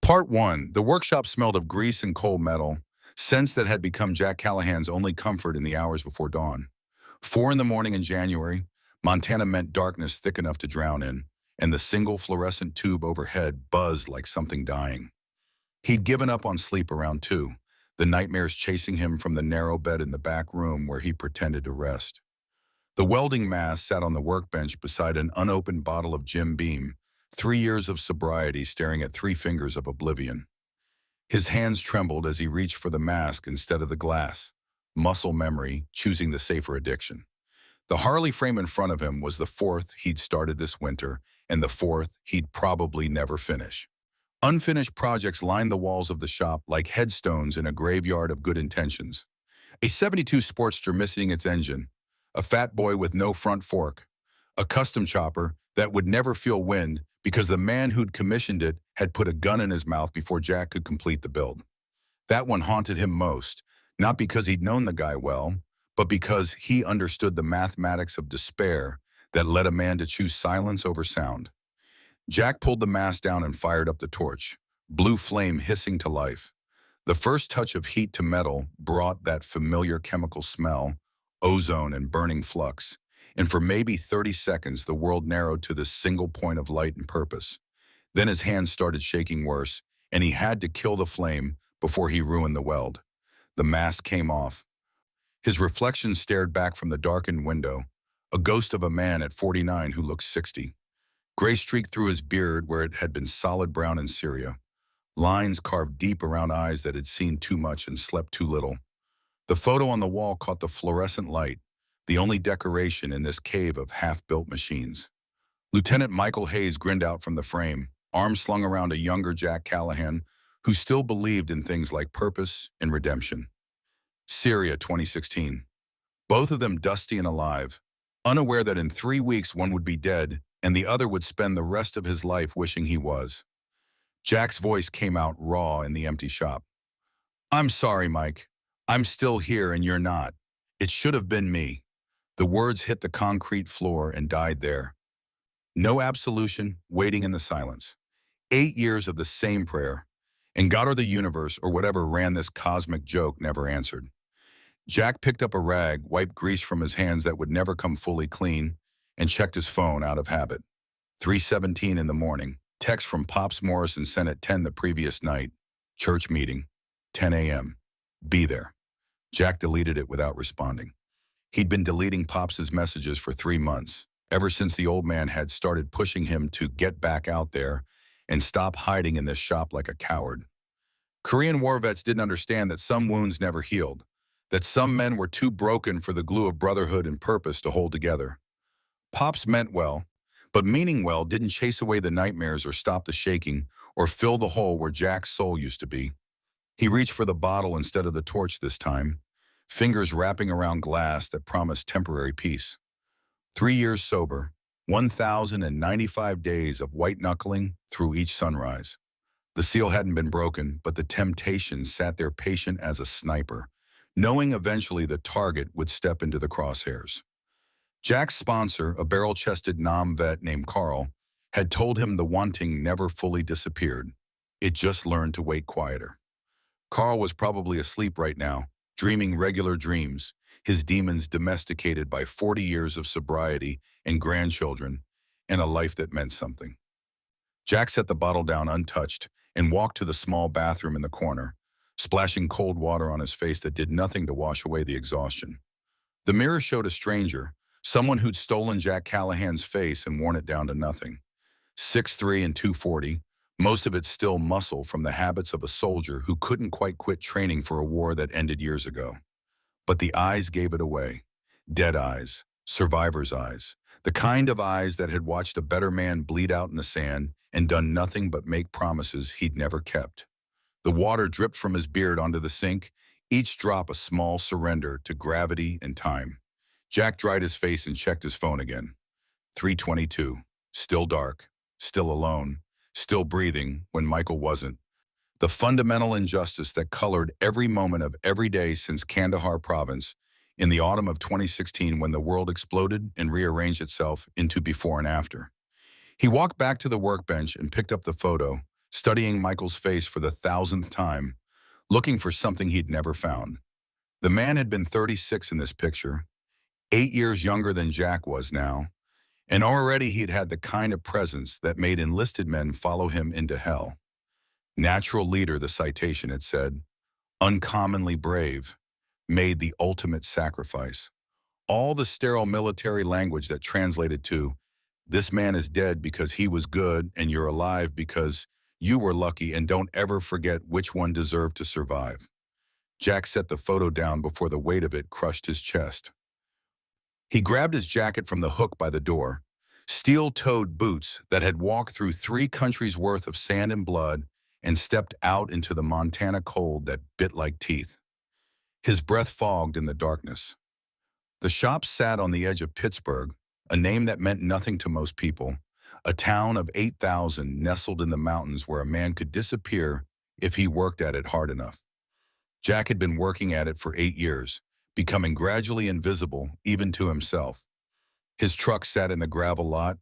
Part 1. The workshop smelled of grease and cold metal, scents that had become Jack Callahan's only comfort in the hours before dawn. 4 in the morning in January, Montana meant darkness thick enough to drown in, and the single fluorescent tube overhead buzzed like something dying. He'd given up on sleep around 2, the nightmares chasing him from the narrow bed in the back room where he pretended to rest. The welding mask sat on the workbench beside an unopened bottle of Jim Beam, 3 years of sobriety staring at 3 fingers of oblivion. His hands trembled as he reached for the mask instead of the glass, muscle memory choosing the safer addiction. The Harley frame in front of him was the 4th he'd started this winter, and the 4th he'd probably never finish. Unfinished projects lined the walls of the shop like headstones in a graveyard of good intentions. A 72 Sportster missing its engine, a fat boy with no front fork, a custom chopper that would never feel wind because the man who'd commissioned it had put a gun in his mouth before Jack could complete the build. That one haunted him most, not because he'd known the guy well, but because he understood the mathematics of despair that led a man to choose silence over sound. Jack pulled the mask down and fired up the torch, blue flame hissing to life. The first touch of heat to metal brought that familiar chemical smell, ozone and burning flux, and for maybe 30 seconds the world narrowed to this single point of light and purpose. Then his hands started shaking worse, and he had to kill the flame before he ruined the weld. The mask came off. His reflection stared back from the darkened window, a ghost of a man at 49 who looked 60. Gray streaked through his beard where it had been solid brown in Syria. Lines carved deep around eyes that had seen too much and slept too little. The photo on the wall caught the fluorescent light, the only decoration in this cave of half-built machines. Lieutenant Michael Hayes grinned out from the frame, arms slung around a younger Jack Callahan who still believed in things like purpose and redemption. Syria 2016. Both of them dusty and alive, unaware that in 3 weeks one would be dead and the other would spend the rest of his life wishing he was. Jack's voice came out raw in the empty shop. "I'm sorry, Mike. I'm still here and you're not. It should have been me." The words hit the concrete floor and died there. No absolution, waiting in the silence. 8 years of the same prayer, and God or the universe or whatever ran this cosmic joke never answered. Jack picked up a rag, wiped grease from his hands that would never come fully clean, and checked his phone out of habit. 3:17 in the morning. Text from Pops Morrison sent at 10 the previous night. Church meeting. 10 a.m. Be there. Jack deleted it without responding. He'd been deleting Pops' messages for 3 months, ever since the old man had started pushing him to get back out there and stop hiding in this shop like a coward. Korean war vets didn't understand that some wounds never healed, that some men were too broken for the glue of brotherhood and purpose to hold together. Pops meant well, but meaning well didn't chase away the nightmares or stop the shaking or fill the hole where Jack's soul used to be. He reached for the bottle instead of the torch this time, fingers wrapping around glass that promised temporary peace. 3 years sober, 1,095 days of white-knuckling through each sunrise. The seal hadn't been broken, but the temptation sat there patient as a sniper, knowing eventually the target would step into the crosshairs. Jack's sponsor, a barrel-chested Nam vet named Carl, had told him the wanting never fully disappeared. It just learned to wait quieter. Carl was probably asleep right now, dreaming regular dreams, his demons domesticated by 40 years of sobriety and grandchildren, and a life that meant something. Jack set the bottle down untouched and walked to the small bathroom in the corner, splashing cold water on his face that did nothing to wash away the exhaustion. The mirror showed a stranger, someone who'd stolen Jack Callahan's face and worn it down to nothing. 6'3" and 240, most of it still muscle from the habits of a soldier who couldn't quite quit training for a war that ended years ago. But the eyes gave it away. Dead eyes, survivor's eyes, the kind of eyes that had watched a better man bleed out in the sand and done nothing but make promises he'd never kept. The water dripped from his beard onto the sink, each drop a small surrender to gravity and time. Jack dried his face and checked his phone again. 3:22, still dark, still alone, still breathing when Michael wasn't. The fundamental injustice that colored every moment of every day since Kandahar province in the autumn of 2016 when the world exploded and rearranged itself into before and after. He walked back to the workbench and picked up the photo, studying Michael's face for the thousandth time, looking for something he'd never found. The man had been 36 in this picture, 8 years younger than Jack was now, and already he'd had the kind of presence that made enlisted men follow him into hell. Natural leader, the citation had said, uncommonly brave, made the ultimate sacrifice. All the sterile military language that translated to, this man is dead because he was good and you're alive because you were lucky, and don't ever forget which one deserved to survive. Jack set the photo down before the weight of it crushed his chest. He grabbed his jacket from the hook by the door, steel-toed boots that had walked through 3 countries' worth of sand and blood, and stepped out into the Montana cold that bit like teeth. His breath fogged in the darkness. The shop sat on the edge of Pittsburgh, a name that meant nothing to most people, a town of 8,000 nestled in the mountains where a man could disappear if he worked at it hard enough. Jack had been working at it for 8 years, becoming gradually invisible even to himself. His truck sat in the gravel lot,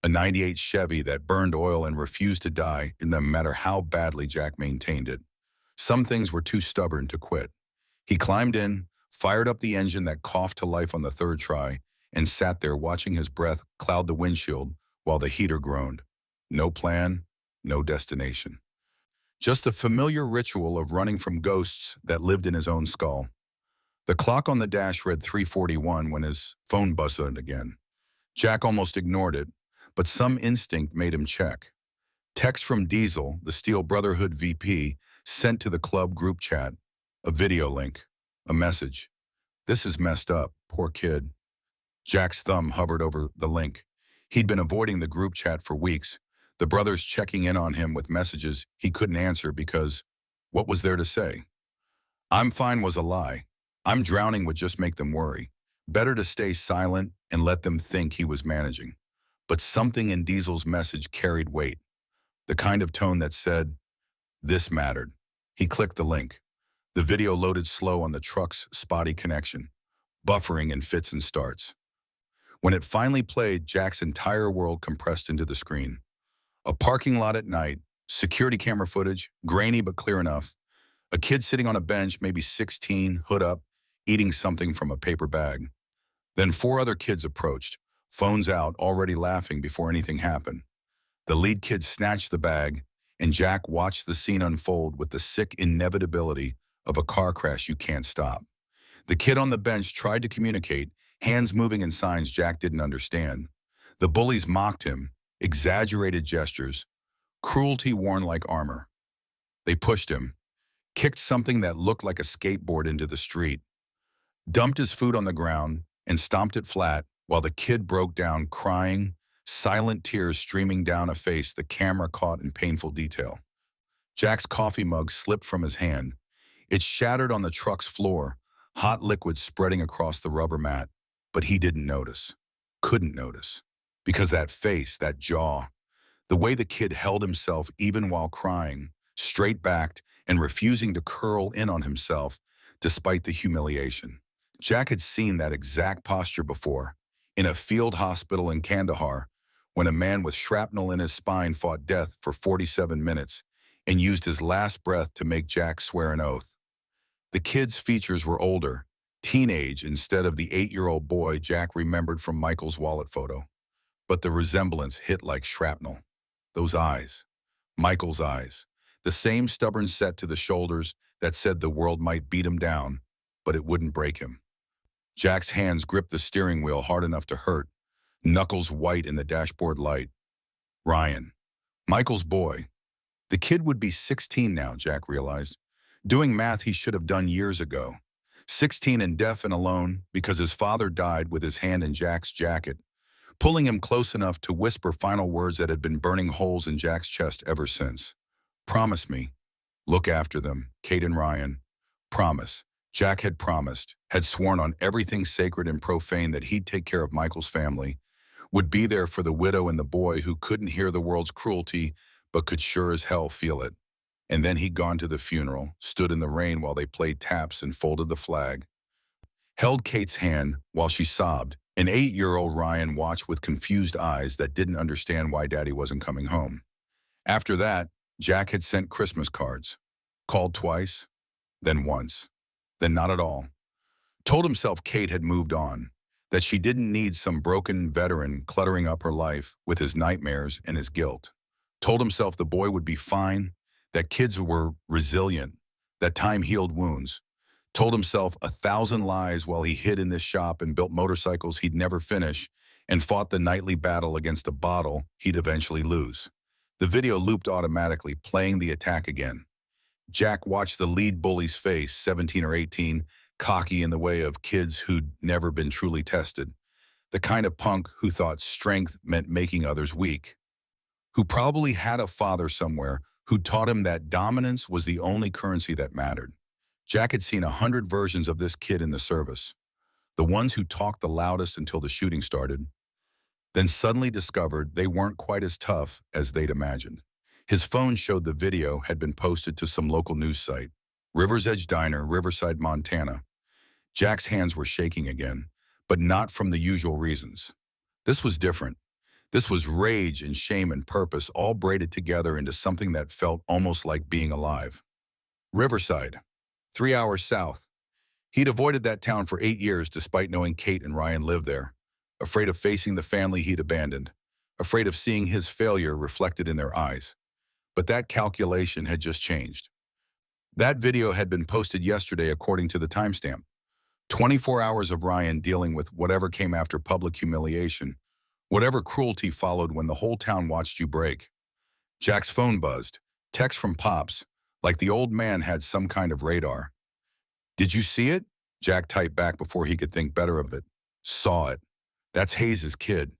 a '98 Chevy that burned oil and refused to die no matter how badly Jack maintained it. Some things were too stubborn to quit. He climbed in, fired up the engine that coughed to life on the 3rd try, and sat there watching his breath cloud the windshield while the heater groaned. No plan, no destination. Just the familiar ritual of running from ghosts that lived in his own skull. The clock on the dash read 3:41 when his phone buzzed again. Jack almost ignored it, but some instinct made him check. Text from Diesel, the Steel Brotherhood VP, sent to the club group chat. A video link. A message. This is messed up, poor kid. Jack's thumb hovered over the link. He'd been avoiding the group chat for weeks, the brothers checking in on him with messages he couldn't answer because what was there to say? I'm fine was a lie. I'm drowning would just make them worry. Better to stay silent and let them think he was managing. But something in Diesel's message carried weight. The kind of tone that said, this mattered. He clicked the link. The video loaded slow on the truck's spotty connection, buffering in fits and starts. When it finally played, Jack's entire world compressed into the screen. A parking lot at night, security camera footage, grainy but clear enough, a kid sitting on a bench, maybe 16, hood up, eating something from a paper bag. Then 4 other kids approached, phones out, already laughing before anything happened. The lead kid snatched the bag, and Jack watched the scene unfold with the sick inevitability of a car crash you can't stop. The kid on the bench tried to communicate, hands moving in signs Jack didn't understand. The bullies mocked him, exaggerated gestures, cruelty worn like armor. They pushed him, kicked something that looked like a skateboard into the street, dumped his food on the ground, and stomped it flat while the kid broke down crying, silent tears streaming down a face the camera caught in painful detail. Jack's coffee mug slipped from his hand. It shattered on the truck's floor, hot liquid spreading across the rubber mat, but he didn't notice, couldn't notice, because that face, that jaw, the way the kid held himself even while crying, straight-backed and refusing to curl in on himself despite the humiliation. Jack had seen that exact posture before, in a field hospital in Kandahar, when a man with shrapnel in his spine fought death for 47 minutes and used his last breath to make Jack swear an oath. The kid's features were older, teenage instead of the 8-year-old boy Jack remembered from Michael's wallet photo. But the resemblance hit like shrapnel. Those eyes, Michael's eyes, the same stubborn set to the shoulders that said the world might beat him down, but it wouldn't break him. Jack's hands gripped the steering wheel hard enough to hurt, knuckles white in the dashboard light. Ryan, Michael's boy. The kid would be 16 now, Jack realized. Doing math he should have done years ago. 16 and deaf and alone because his father died with his hand in Jack's jacket, pulling him close enough to whisper final words that had been burning holes in Jack's chest ever since. Promise me. Look after them, Kate and Ryan. Promise. Jack had promised, had sworn on everything sacred and profane that he'd take care of Michael's family, would be there for the widow and the boy who couldn't hear the world's cruelty but could sure as hell feel it. And then he'd gone to the funeral, stood in the rain while they played taps and folded the flag. Held Kate's hand while she sobbed, and 8-year-old Ryan watched with confused eyes that didn't understand why Daddy wasn't coming home. After that, Jack had sent Christmas cards, called twice, then once, then not at all. Told himself Kate had moved on, that she didn't need some broken veteran cluttering up her life with his nightmares and his guilt. Told himself the boy would be fine, that kids were resilient, that time healed wounds. Told himself 1,000 lies while he hid in this shop and built motorcycles he'd never finish and fought the nightly battle against a bottle he'd eventually lose. The video looped automatically, playing the attack again. Jack watched the lead bully's face, 17 or 18, cocky in the way of kids who'd never been truly tested. The kind of punk who thought strength meant making others weak. Who probably had a father somewhere who taught him that dominance was the only currency that mattered. Jack had seen 100 versions of this kid in the service. The ones who talked the loudest until the shooting started, then suddenly discovered they weren't quite as tough as they'd imagined. His phone showed the video had been posted to some local news site, River's Edge Diner, Riverside, Montana. Jack's hands were shaking again, but not from the usual reasons. This was different. This was rage and shame and purpose, all braided together into something that felt almost like being alive. Riverside, 3 hours south. He'd avoided that town for 8 years despite knowing Kate and Ryan lived there, afraid of facing the family he'd abandoned, afraid of seeing his failure reflected in their eyes. But that calculation had just changed. That video had been posted yesterday according to the timestamp. 24 hours of Ryan dealing with whatever came after public humiliation, whatever cruelty followed when the whole town watched you break. Jack's phone buzzed, text from Pops, like the old man had some kind of radar. "Did you see it?" Jack typed back before he could think better of it. "Saw it. That's Hayes' kid."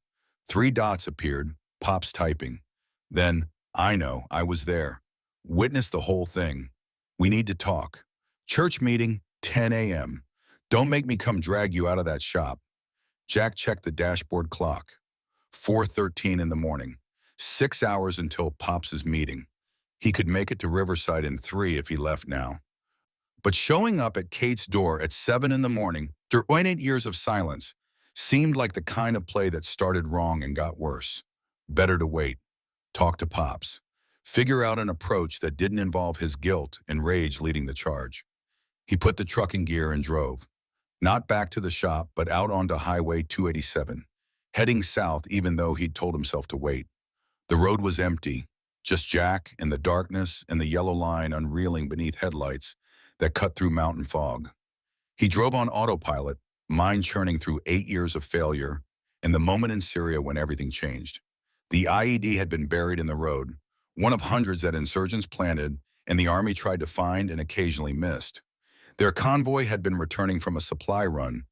3 dots appeared, Pops typing. Then, "I know, I was there. Witnessed the whole thing. We need to talk. Church meeting, 10 a.m. Don't make me come drag you out of that shop." Jack checked the dashboard clock. 4:13 in the morning. 6 hours until Pops' meeting. He could make it to Riverside in 3 if he left now. But showing up at Kate's door at 7 in the morning, during 8 years of silence, seemed like the kind of play that started wrong and got worse. Better to wait. Talk to Pops. Figure out an approach that didn't involve his guilt and rage leading the charge. He put the truck in gear and drove. Not back to the shop, but out onto Highway 287, heading south even though he'd told himself to wait. The road was empty, just Jack and the darkness and the yellow line unreeling beneath headlights that cut through mountain fog. He drove on autopilot, mind churning through 8 years of failure, and the moment in Syria when everything changed. The IED had been buried in the road, one of hundreds that insurgents planted and the army tried to find and occasionally missed. Their convoy had been returning from a supply run,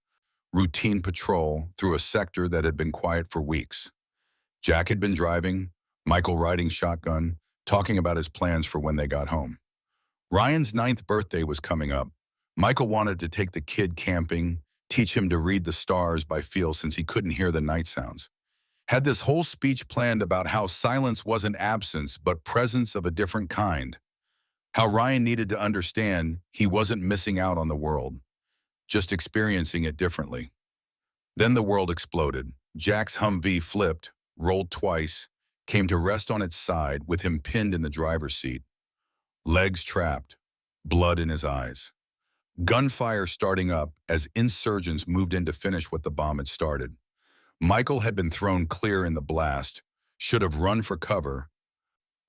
routine patrol through a sector that had been quiet for weeks. Jack had been driving, Michael riding shotgun, talking about his plans for when they got home. Ryan's 9th birthday was coming up. Michael wanted to take the kid camping, teach him to read the stars by feel since he couldn't hear the night sounds. Had this whole speech planned about how silence wasn't absence, but presence of a different kind. How Ryan needed to understand he wasn't missing out on the world, just experiencing it differently. Then the world exploded. Jack's Humvee flipped, rolled twice, came to rest on its side with him pinned in the driver's seat. Legs trapped, blood in his eyes. Gunfire starting up as insurgents moved in to finish what the bomb had started. Michael had been thrown clear in the blast, should have run for cover,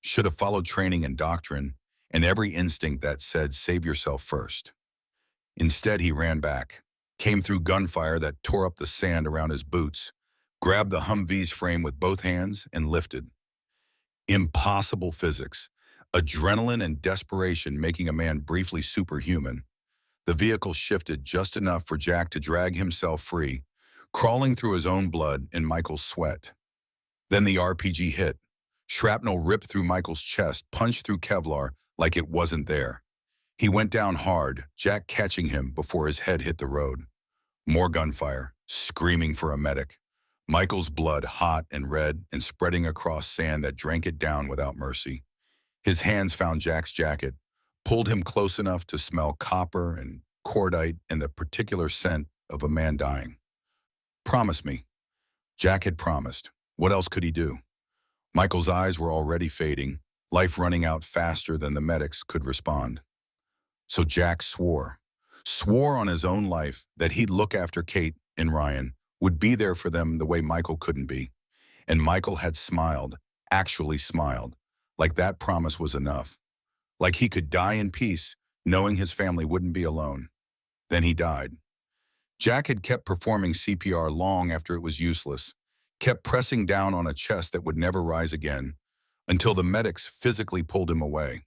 should have followed training and doctrine, and every instinct that said save yourself first. Instead, he ran back, came through gunfire that tore up the sand around his boots, grabbed the Humvee's frame with both hands, and lifted. Impossible physics, adrenaline and desperation making a man briefly superhuman. The vehicle shifted just enough for Jack to drag himself free, crawling through his own blood and Michael's sweat. Then the RPG hit. Shrapnel ripped through Michael's chest, punched through Kevlar like it wasn't there. He went down hard, Jack catching him before his head hit the road. More gunfire, screaming for a medic. Michael's blood hot and red and spreading across sand that drank it down without mercy. His hands found Jack's jacket, pulled him close enough to smell copper and cordite and the particular scent of a man dying. "Promise me." Jack had promised. What else could he do? Michael's eyes were already fading, life running out faster than the medics could respond. So Jack swore on his own life that he'd look after Kate and Ryan, would be there for them the way Michael couldn't be. And Michael had smiled, actually smiled, like that promise was enough. Like he could die in peace, knowing his family wouldn't be alone. Then he died. Jack had kept performing CPR long after it was useless, kept pressing down on a chest that would never rise again, until the medics physically pulled him away.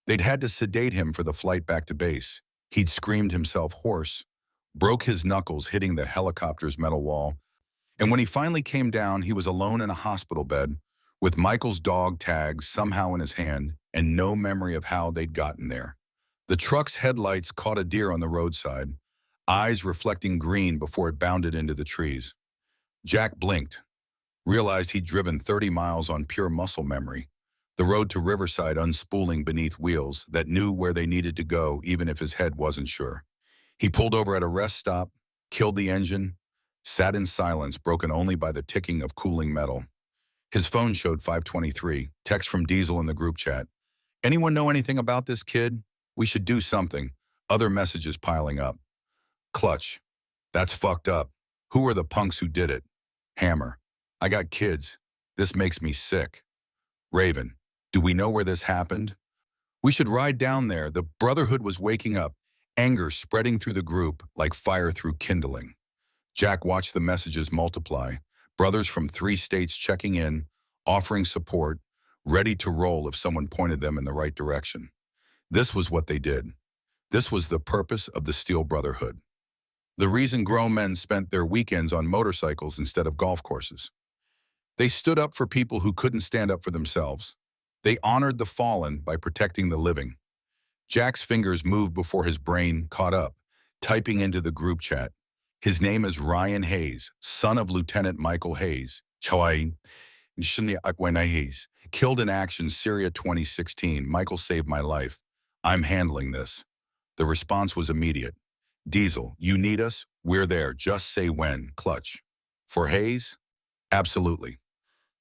They'd had to sedate him for the flight back to base. He'd screamed himself hoarse, broke his knuckles hitting the helicopter's metal wall, and when he finally came down, he was alone in a hospital bed, with Michael's dog tags somehow in his hand and no memory of how they'd gotten there. The truck's headlights caught a deer on the roadside, eyes reflecting green before it bounded into the trees. Jack blinked, realized he'd driven 30 miles on pure muscle memory, the road to Riverside unspooling beneath wheels that knew where they needed to go even if his head wasn't sure. He pulled over at a rest stop, killed the engine, sat in silence broken only by the ticking of cooling metal. His phone showed 5:23, text from Diesel in the group chat. "Anyone know anything about this kid? We should do something." Other messages piling up. Clutch. "That's fucked up. Who are the punks who did it?" Hammer. "I got kids. This makes me sick." Raven. "Do we know where this happened? We should ride down there." The Brotherhood was waking up, anger spreading through the group like fire through kindling. Jack watched the messages multiply, brothers from 3 states checking in, offering support, ready to roll if someone pointed them in the right direction. This was what they did. This was the purpose of the Steel Brotherhood. The reason grown men spent their weekends on motorcycles instead of golf courses. They stood up for people who couldn't stand up for themselves. They honored the fallen by protecting the living. Jack's fingers moved before his brain caught up, typing into the group chat. His name is Ryan Hayes, son of Lieutenant Michael Hayes. Killed in action, Syria 2016. Michael saved my life. I'm handling this. The response was immediate. Diesel, you need us? We're there. Just say when. Clutch. For Hayes? Absolutely.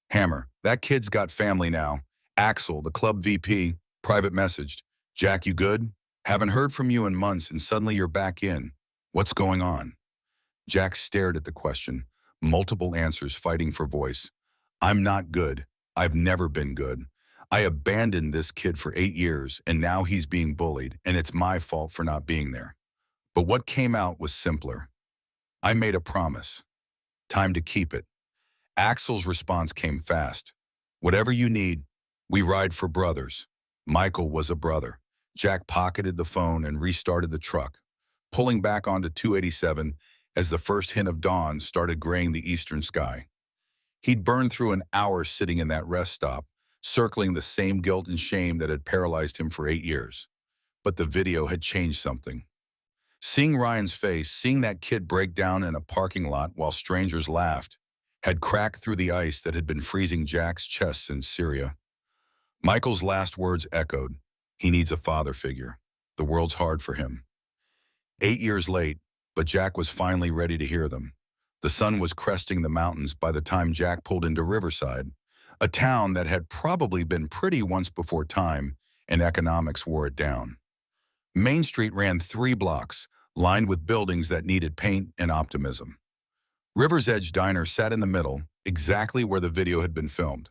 Hammer, that kid's got family now. Axel, the club VP, private messaged. Jack, you good? Haven't heard from you in months and suddenly you're back in. What's going on? Jack stared at the question, multiple answers fighting for voice. I'm not good. I've never been good. I abandoned this kid for 8 years and now he's being bullied and it's my fault for not being there. But what came out was simpler. I made a promise. Time to keep it. Axel's response came fast. Whatever you need, we ride for brothers. Michael was a brother. Jack pocketed the phone and restarted the truck, pulling back onto 287 as the first hint of dawn started graying the eastern sky. He'd burned through an hour sitting in that rest stop, circling the same guilt and shame that had paralyzed him for 8 years. But the video had changed something. Seeing Ryan's face, seeing that kid break down in a parking lot while strangers laughed, had cracked through the ice that had been freezing Jack's chest since Syria. Michael's last words echoed. He needs a father figure. The world's hard for him. 8 years late, but Jack was finally ready to hear them. The sun was cresting the mountains by the time Jack pulled into Riverside, a town that had probably been pretty once before time, and economics wore it down. Main Street ran 3 blocks, lined with buildings that needed paint and optimism. River's Edge Diner sat in the middle, exactly where the video had been filmed.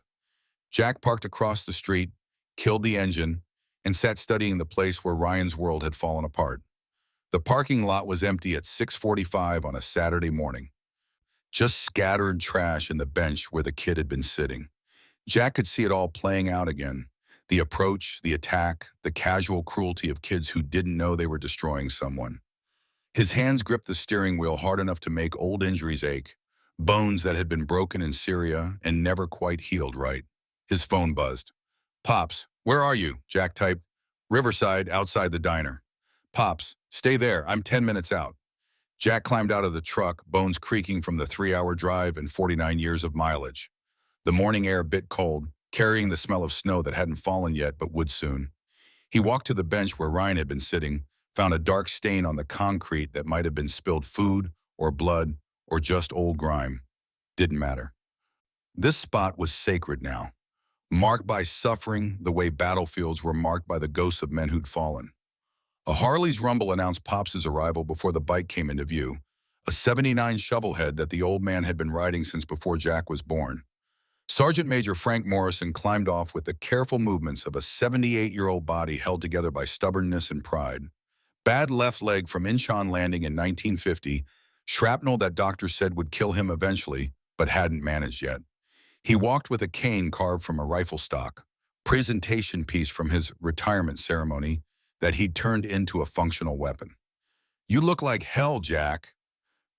Jack parked across the street, killed the engine, and sat studying the place where Ryan's world had fallen apart. The parking lot was empty at 6:45 on a Saturday morning. Just scattered trash in the bench where the kid had been sitting. Jack could see it all playing out again. The approach, the attack, the casual cruelty of kids who didn't know they were destroying someone. His hands gripped the steering wheel hard enough to make old injuries ache, bones that had been broken in Syria and never quite healed right. His phone buzzed. "Pops, where are you?" Jack typed. "Riverside, outside the diner." "Pops, stay there. I'm 10 minutes out." Jack climbed out of the truck, bones creaking from the 3-hour drive and 49 years of mileage. The morning air bit cold, carrying the smell of snow that hadn't fallen yet but would soon. He walked to the bench where Ryan had been sitting, found a dark stain on the concrete that might have been spilled food or blood or just old grime. Didn't matter. This spot was sacred now. marked by suffering the way battlefields were marked by the ghosts of men who'd fallen. A Harley's rumble announced Pops's arrival before the bike came into view, a '79 shovelhead that the old man had been riding since before Jack was born. Sergeant Major Frank Morrison climbed off with the careful movements of a 78-year-old body held together by stubbornness and pride. Bad left leg from Incheon landing in 1950, shrapnel that doctors said would kill him eventually, but hadn't managed yet. He walked with a cane carved from a rifle stock, presentation piece from his retirement ceremony that he'd turned into a functional weapon. "You look like hell, Jack."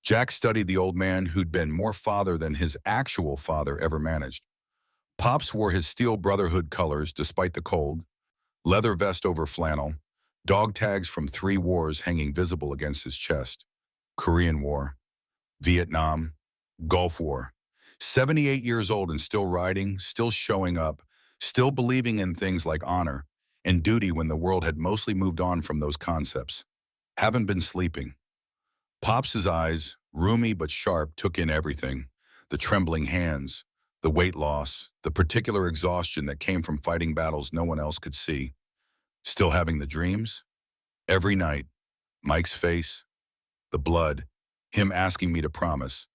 Jack studied the old man who'd been more father than his actual father ever managed. Pops wore his steel Brotherhood colors despite the cold, leather vest over flannel, dog tags from 3 wars hanging visible against his chest. Korean War, Vietnam, Gulf War. 78 years old and still riding, still showing up, still believing in things like honor and duty when the world had mostly moved on from those concepts. Haven't been sleeping. Pops's eyes, roomy but sharp, took in everything. The trembling hands, the weight loss, the particular exhaustion that came from fighting battles no one else could see. Still having the dreams? Every night, Mike's face, the blood, him asking me to promise.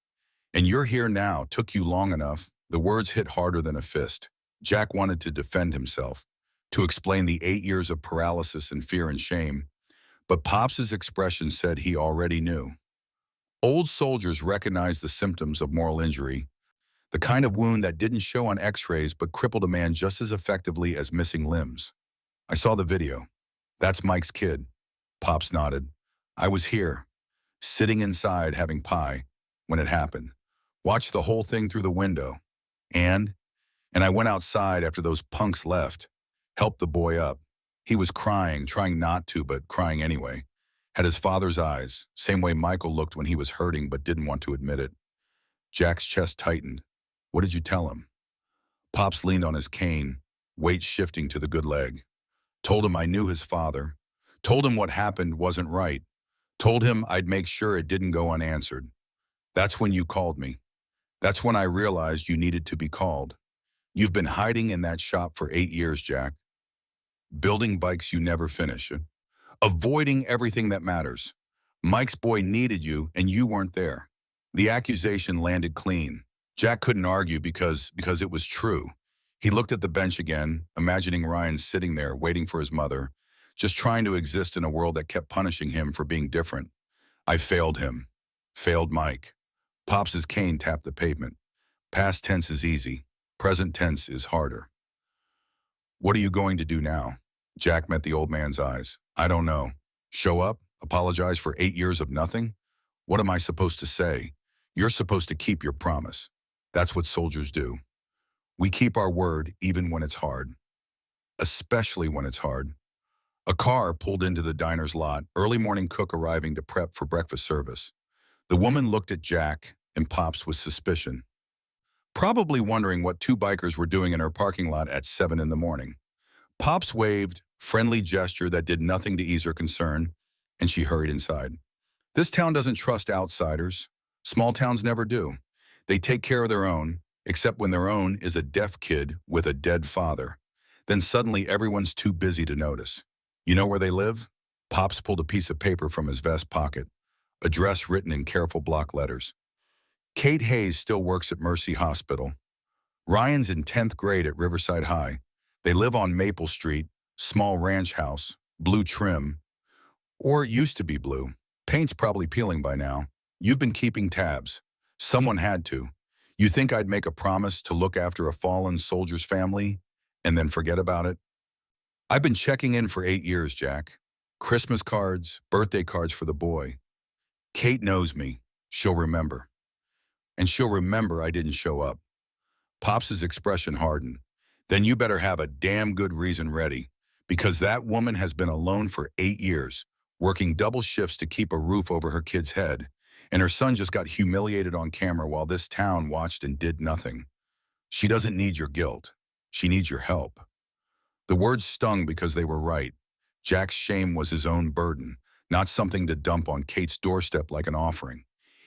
"And you're here now, took you long enough." The words hit harder than a fist. Jack wanted to defend himself, to explain the 8 years of paralysis and fear and shame, but Pops's expression said he already knew. Old soldiers recognize the symptoms of moral injury, the kind of wound that didn't show on x-rays but crippled a man just as effectively as missing limbs. "I saw the video. That's Mike's kid." Pops nodded. "I was here, sitting inside having pie, when it happened. Watched the whole thing through the window. And I went outside after those punks left. Helped the boy up. He was crying, trying not to, but crying anyway. Had his father's eyes, same way Michael looked when he was hurting but didn't want to admit it." Jack's chest tightened. "What did you tell him?" Pops leaned on his cane, weight shifting to the good leg. "Told him I knew his father. Told him what happened wasn't right. Told him I'd make sure it didn't go unanswered. That's when you called me. That's when I realized you needed to be called. You've been hiding in that shop for 8 years, Jack. Building bikes you never finish. Avoiding everything that matters. Mike's boy needed you and you weren't there." The accusation landed clean. Jack couldn't argue because it was true. He looked at the bench again, imagining Ryan sitting there waiting for his mother, just trying to exist in a world that kept punishing him for being different. "I failed him. Failed Mike." Pops's cane tapped the pavement. "Past tense is easy. Present tense is harder." "What are you going to do now?" Jack met the old man's eyes. "I don't know. Show up? Apologize for 8 years of nothing? What am I supposed to say? You're supposed to keep your promise. That's what soldiers do. We keep our word even when it's hard. Especially when it's hard." A car pulled into the diner's lot, early morning cook arriving to prep for breakfast service. The woman looked at Jack and Pops with suspicion, probably wondering what 2 bikers were doing in her parking lot at 7 in the morning. Pops waved, friendly gesture that did nothing to ease her concern, and she hurried inside. "This town doesn't trust outsiders. Small towns never do. They take care of their own, except when their own is a deaf kid with a dead father. Then suddenly everyone's too busy to notice. You know where they live?" Pops pulled a piece of paper from his vest pocket, address written in careful block letters. "Kate Hayes still works at Mercy Hospital. Ryan's in 10th grade at Riverside High. They live on Maple Street, small ranch house, blue trim. Or it used to be blue. Paint's probably peeling by now. You've been keeping tabs. Someone had to. You think I'd make a promise to look after a fallen soldier's family and then forget about it? I've been checking in for 8 years, Jack. Christmas cards, birthday cards for the boy. Kate knows me. She'll remember. And she'll remember I didn't show up." Pops's expression hardened. "Then you better have a damn good reason ready, because that woman has been alone for 8 years, working double shifts to keep a roof over her kid's head, and her son just got humiliated on camera while this town watched and did nothing. She doesn't need your guilt. She needs your help." The words stung because they were right. Jack's shame was his own burden, not something to dump on Kate's doorstep like an offering.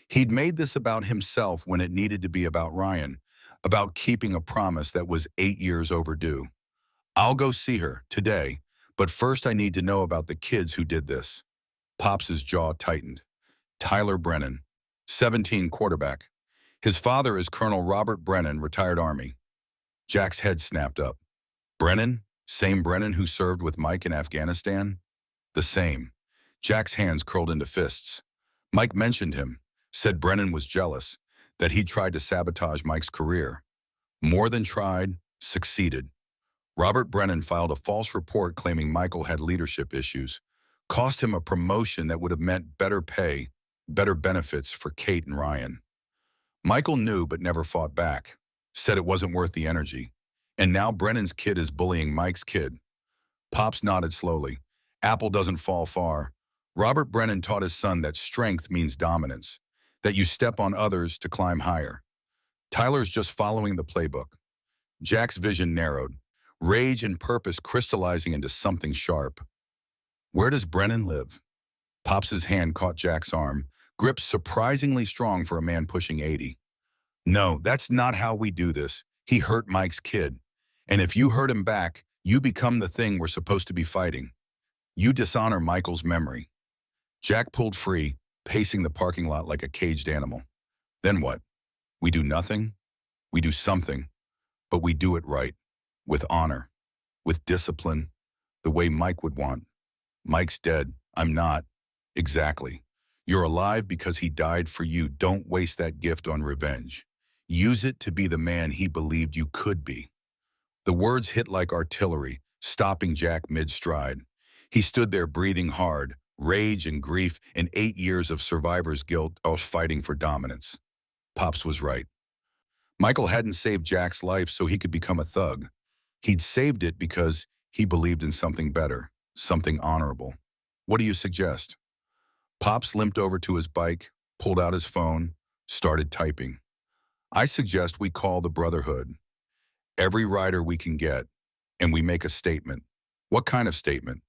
He'd made this about himself when it needed to be about Ryan, about keeping a promise that was 8 years overdue. I'll go see her today, but first I need to know about the kids who did this. Pops's jaw tightened. Tyler Brennan, 17 quarterback. His father is Colonel Robert Brennan, retired Army. Jack's head snapped up. Brennan? Same Brennan who served with Mike in Afghanistan? The same. Jack's hands curled into fists. Mike mentioned him, said Brennan was jealous, that he tried to sabotage Mike's career. More than tried, succeeded. Robert Brennan filed a false report claiming Michael had leadership issues, cost him a promotion that would have meant better pay, better benefits for Kate and Ryan. Michael knew but never fought back, said it wasn't worth the energy. And now Brennan's kid is bullying Mike's kid. Pops nodded slowly. Apple doesn't fall far. Robert Brennan taught his son that strength means dominance, that you step on others to climb higher. Tyler's just following the playbook. Jack's vision narrowed, rage and purpose crystallizing into something sharp. Where does Brennan live? Pops's hand caught Jack's arm, gripped surprisingly strong for a man pushing 80. No, that's not how we do this. He hurt Mike's kid. And if you hurt him back, you become the thing we're supposed to be fighting. You dishonor Michael's memory. Jack pulled free, pacing the parking lot like a caged animal. Then what? We do nothing? We do something, but we do it right, with honor, with discipline, the way Mike would want. Mike's dead. I'm not. Exactly. You're alive because he died for you. Don't waste that gift on revenge. Use it to be the man he believed you could be. The words hit like artillery, stopping Jack mid-stride. He stood there breathing hard, rage and grief and 8 years of survivor's guilt of fighting for dominance. Pops was right. Michael hadn't saved Jack's life so he could become a thug. He'd saved it because he believed in something better, something honorable. What do you suggest? Pops limped over to his bike, pulled out his phone, started typing. I suggest we call the Brotherhood. Every rider we can get, and we make a statement. What kind of statement?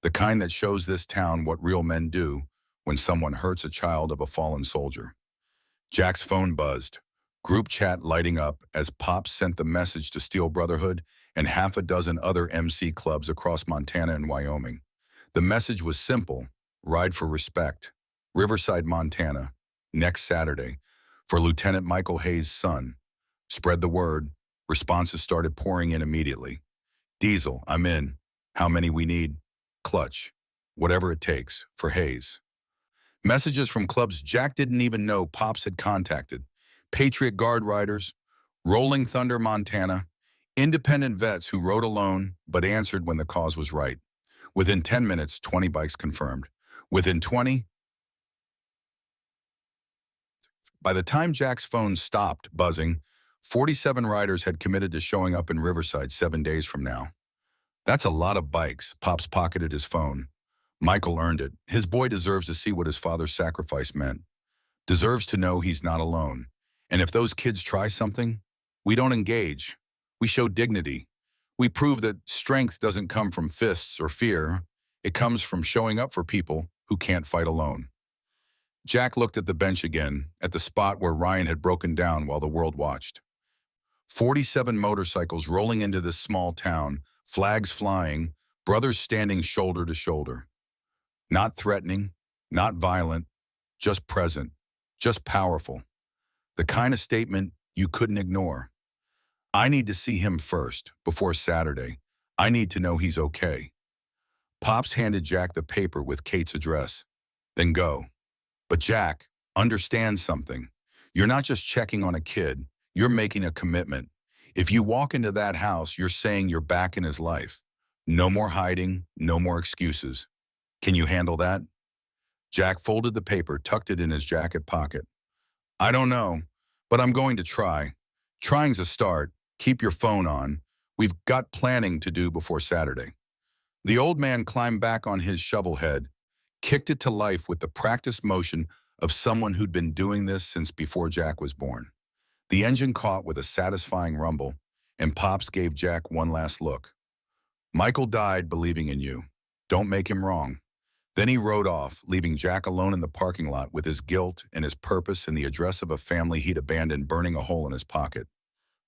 The kind that shows this town what real men do when someone hurts a child of a fallen soldier. Jack's phone buzzed, group chat lighting up as Pops sent the message to Steel Brotherhood and half a dozen other MC clubs across Montana and Wyoming. The message was simple: ride for respect. Riverside, Montana, next Saturday, for Lieutenant Michael Hayes' son. Spread the word. Responses started pouring in immediately. Diesel, I'm in. How many we need? Clutch. Whatever it takes, for Hayes. Messages from clubs Jack didn't even know Pops had contacted. Patriot Guard riders, Rolling Thunder, Montana, independent vets who rode alone but answered when the cause was right. Within 10 minutes, 20 bikes confirmed. Within 20, by the time Jack's phone stopped buzzing, 47 riders had committed to showing up in Riverside 7 days from now. That's a lot of bikes. Pops pocketed his phone. Michael earned it. His boy deserves to see what his father's sacrifice meant. Deserves to know he's not alone. And if those kids try something, we don't engage. We show dignity. We prove that strength doesn't come from fists or fear. It comes from showing up for people who can't fight alone. Jack looked at the bench again, at the spot where Ryan had broken down while the world watched. 47 motorcycles rolling into this small town, flags flying, brothers standing shoulder to shoulder. Not threatening, not violent, just present, just powerful. The kind of statement you couldn't ignore. I need to see him first, before Saturday. I need to know he's okay. Pops handed Jack the paper with Kate's address. Then go. But Jack, understand something. You're not just checking on a kid. You're making a commitment. If you walk into that house, you're saying you're back in his life. No more hiding, no more excuses. Can you handle that? Jack folded the paper, tucked it in his jacket pocket. I don't know, but I'm going to try. Trying's a start. Keep your phone on. We've got planning to do before Saturday. The old man climbed back on his shovel head, kicked it to life with the practiced motion of someone who'd been doing this since before Jack was born. The engine caught with a satisfying rumble, and Pops gave Jack one last look. Michael died believing in you. Don't make him wrong. Then he rode off, leaving Jack alone in the parking lot with his guilt and his purpose and the address of a family he'd abandoned burning a hole in his pocket.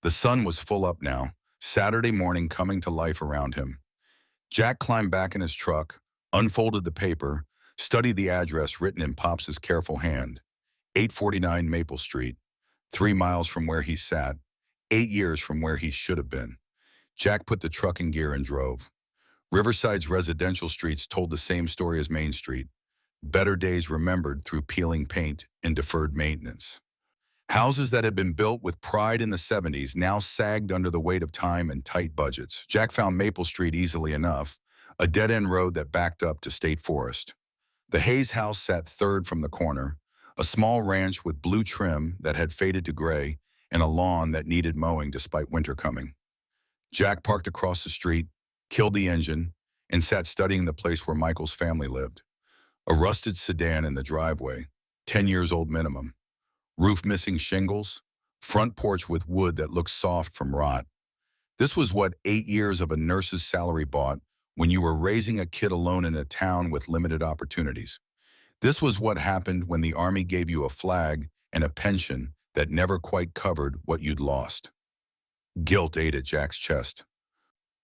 The sun was full up now, Saturday morning coming to life around him. Jack climbed back in his truck, unfolded the paper, studied the address written in Pops's careful hand. 849 Maple Street, 3 miles from where he sat, 8 years from where he should have been. Jack put the truck in gear and drove. Riverside's residential streets told the same story as Main Street. Better days remembered through peeling paint and deferred maintenance. Houses that had been built with pride in the 70s now sagged under the weight of time and tight budgets. Jack found Maple Street easily enough, a dead-end road that backed up to State Forest. The Hayes house sat third from the corner, a small ranch with blue trim that had faded to gray and a lawn that needed mowing despite winter coming. Jack parked across the street, killed the engine, and sat studying the place where Michael's family lived. A rusted sedan in the driveway, 10 years old minimum. Roof missing shingles, front porch with wood that looked soft from rot. This was what 8 years of a nurse's salary bought when you were raising a kid alone in a town with limited opportunities. This was what happened when the Army gave you a flag and a pension that never quite covered what you'd lost. Guilt ate at Jack's chest.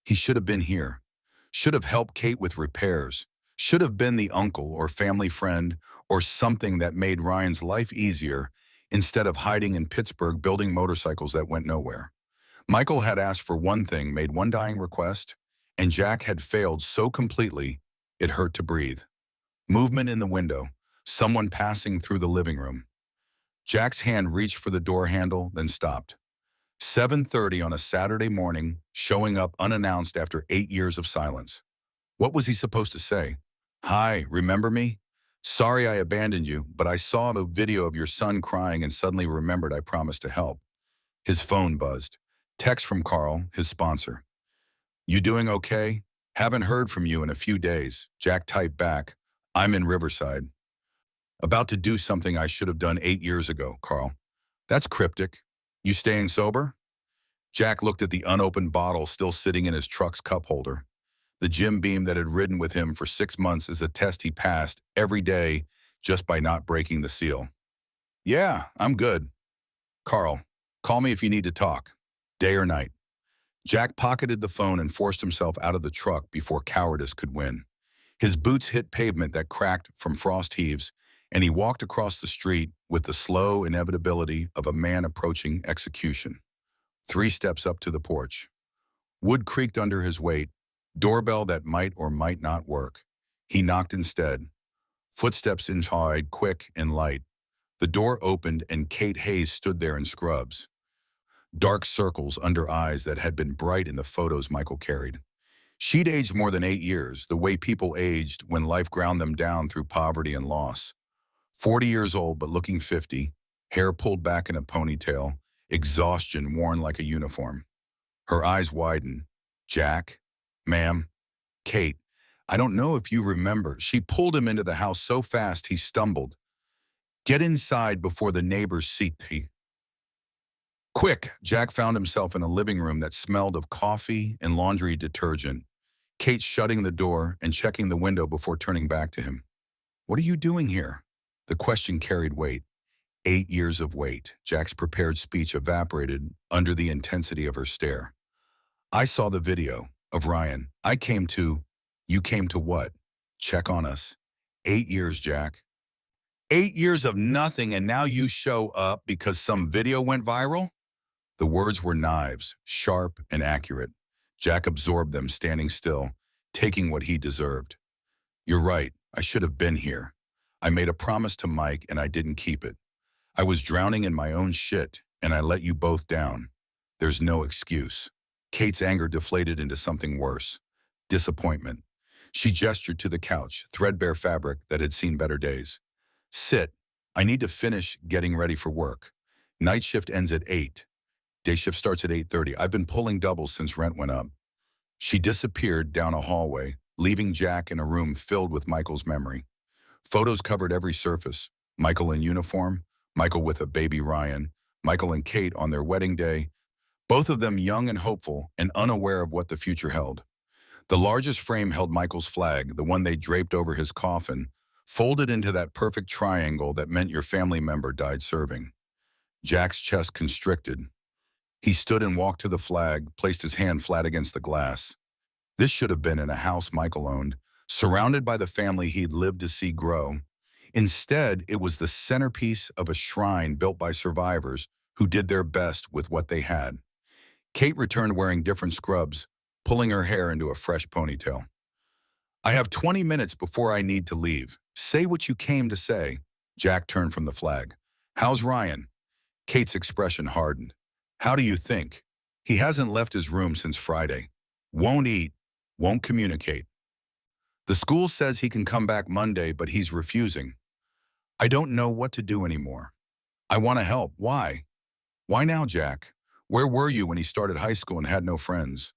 He should have been here, should have helped Kate with repairs, should have been the uncle or family friend or something that made Ryan's life easier instead of hiding in Pittsburgh building motorcycles that went nowhere. Michael had asked for one thing, made one dying request, and Jack had failed so completely it hurt to breathe. Movement in the window, someone passing through the living room. Jack's hand reached for the door handle, then stopped. 7:30 on a Saturday morning, showing up unannounced after 8 years of silence. What was he supposed to say? Hi, remember me? Sorry I abandoned you, but I saw a video of your son crying and suddenly remembered I promised to help. His phone buzzed. Text from Carl, his sponsor. You doing okay? Haven't heard from you in a few days. Jack typed back, I'm in Riverside. About to do something I should have done 8 years ago, Carl. That's cryptic. You staying sober? Jack looked at the unopened bottle still sitting in his truck's cup holder. The Jim Beam that had ridden with him for 6 months is a test he passed every day just by not breaking the seal. Yeah, I'm good. Carl, call me if you need to talk, day or night. Jack pocketed the phone and forced himself out of the truck before cowardice could win. His boots hit pavement that cracked from frost heaves, and he walked across the street with the slow inevitability of a man approaching execution. 3 steps up to the porch. Wood creaked under his weight, doorbell that might or might not work. He knocked instead. Footsteps inside, quick and light. The door opened and Kate Hayes stood there in scrubs. Dark circles under eyes that had been bright in the photos Michael carried. She'd aged more than 8 years, the way people aged when life ground them down through poverty and loss. 40 years old but looking 50, hair pulled back in a ponytail, exhaustion worn like a uniform. Her eyes widened. Jack? Ma'am? Kate, I don't know if you remember. She pulled him into the house so fast he stumbled. Get inside before the neighbors see thee. Quick, Jack found himself in a living room that smelled of coffee and laundry detergent. Kate shutting the door and checking the window before turning back to him. What are you doing here? The question carried weight. 8 years of wait. Jack's prepared speech evaporated under the intensity of her stare. I saw the video of Ryan. You came to what? Check on us. 8 years, Jack. 8 years of nothing and now you show up because some video went viral? The words were knives, sharp and accurate. Jack absorbed them, standing still, taking what he deserved. You're right, I should have been here. I made a promise to Mike and I didn't keep it. I was drowning in my own shit and I let you both down. There's no excuse. Kate's anger deflated into something worse. Disappointment. She gestured to the couch, threadbare fabric that had seen better days. Sit. I need to finish getting ready for work. Night shift ends at 8. Day shift starts at 8:30. I've been pulling doubles since rent went up. She disappeared down a hallway, leaving Jack in a room filled with Michael's memory. Photos covered every surface. Michael in uniform, Michael with a baby Ryan, Michael and Kate on their wedding day, both of them young and hopeful and unaware of what the future held. The largest frame held Michael's flag, the one they draped over his coffin, folded into that perfect triangle that meant your family member died serving. Jack's chest constricted. He stood and walked to the flag, placed his hand flat against the glass. This should have been in a house Michael owned, surrounded by the family he'd lived to see grow. Instead, it was the centerpiece of a shrine built by survivors who did their best with what they had. Kate returned wearing different scrubs, pulling her hair into a fresh ponytail. I have 20 minutes before I need to leave. Say what you came to say. Jack turned from the flag. How's Ryan? Kate's expression hardened. How do you think? He hasn't left his room since Friday. Won't eat, won't communicate. The school says he can come back Monday, but he's refusing. I don't know what to do anymore. I want to help. Why? Why now, Jack? Where were you when he started high school and had no friends?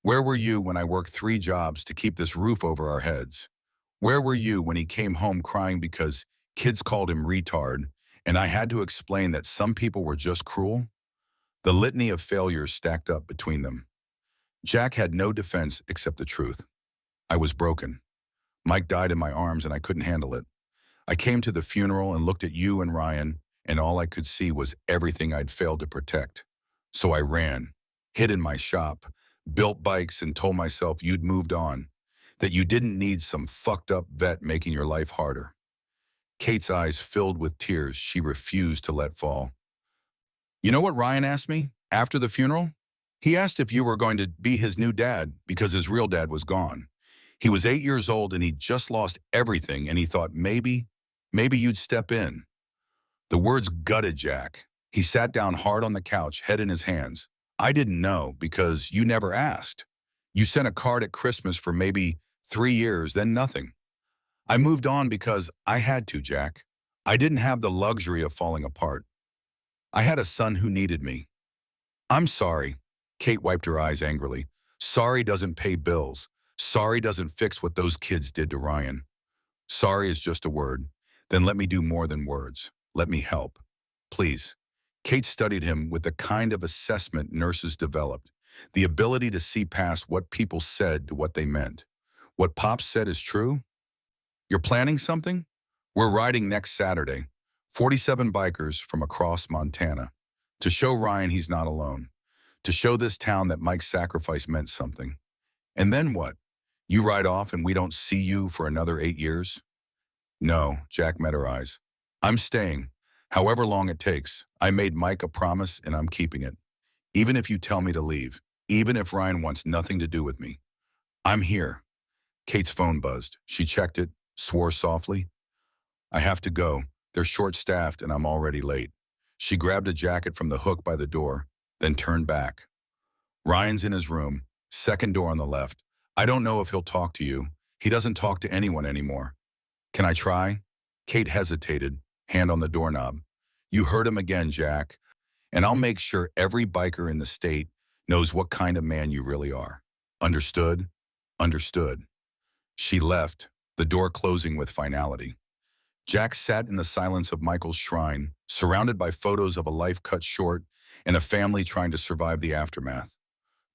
Where were you when I worked 3 jobs to keep this roof over our heads? Where were you when he came home crying because kids called him retard and I had to explain that some people were just cruel? The litany of failures stacked up between them. Jack had no defense except the truth. I was broken. Mike died in my arms and I couldn't handle it. I came to the funeral and looked at you and Ryan, and all I could see was everything I'd failed to protect. So I ran, hid in my shop, built bikes and told myself you'd moved on, that you didn't need some fucked up vet making your life harder. Kate's eyes filled with tears she refused to let fall. You know what Ryan asked me after the funeral? He asked if you were going to be his new dad because his real dad was gone. He was 8 years old and he'd just lost everything and he thought maybe you'd step in. The words gutted Jack. He sat down hard on the couch, head in his hands. I didn't know because you never asked. You sent a card at Christmas for maybe 3 years, then nothing. I moved on because I had to, Jack. I didn't have the luxury of falling apart. I had a son who needed me. I'm sorry. Kate wiped her eyes angrily. Sorry doesn't pay bills. Sorry doesn't fix what those kids did to Ryan. Sorry is just a word. Then let me do more than words. Let me help. Please. Kate studied him with the kind of assessment nurses developed, the ability to see past what people said to what they meant. What Pops said is true? You're planning something? We're riding next Saturday, 47 bikers from across Montana, to show Ryan he's not alone, to show this town that Mike's sacrifice meant something. And then what? You ride off and we don't see you for another 8 years? No, Jack met her eyes. I'm staying, however long it takes. I made Mike a promise and I'm keeping it. Even if you tell me to leave, even if Ryan wants nothing to do with me. I'm here. Kate's phone buzzed. She checked it, swore softly. I have to go. They're short-staffed and I'm already late. She grabbed a jacket from the hook by the door, then turned back. Ryan's in his room, second door on the left. I don't know if he'll talk to you. He doesn't talk to anyone anymore. Can I try? Kate hesitated, hand on the doorknob. You heard him again, Jack, and I'll make sure every biker in the state knows what kind of man you really are. Understood? Understood. She left, the door closing with finality. Jack sat in the silence of Michael's shrine, surrounded by photos of a life cut short and a family trying to survive the aftermath.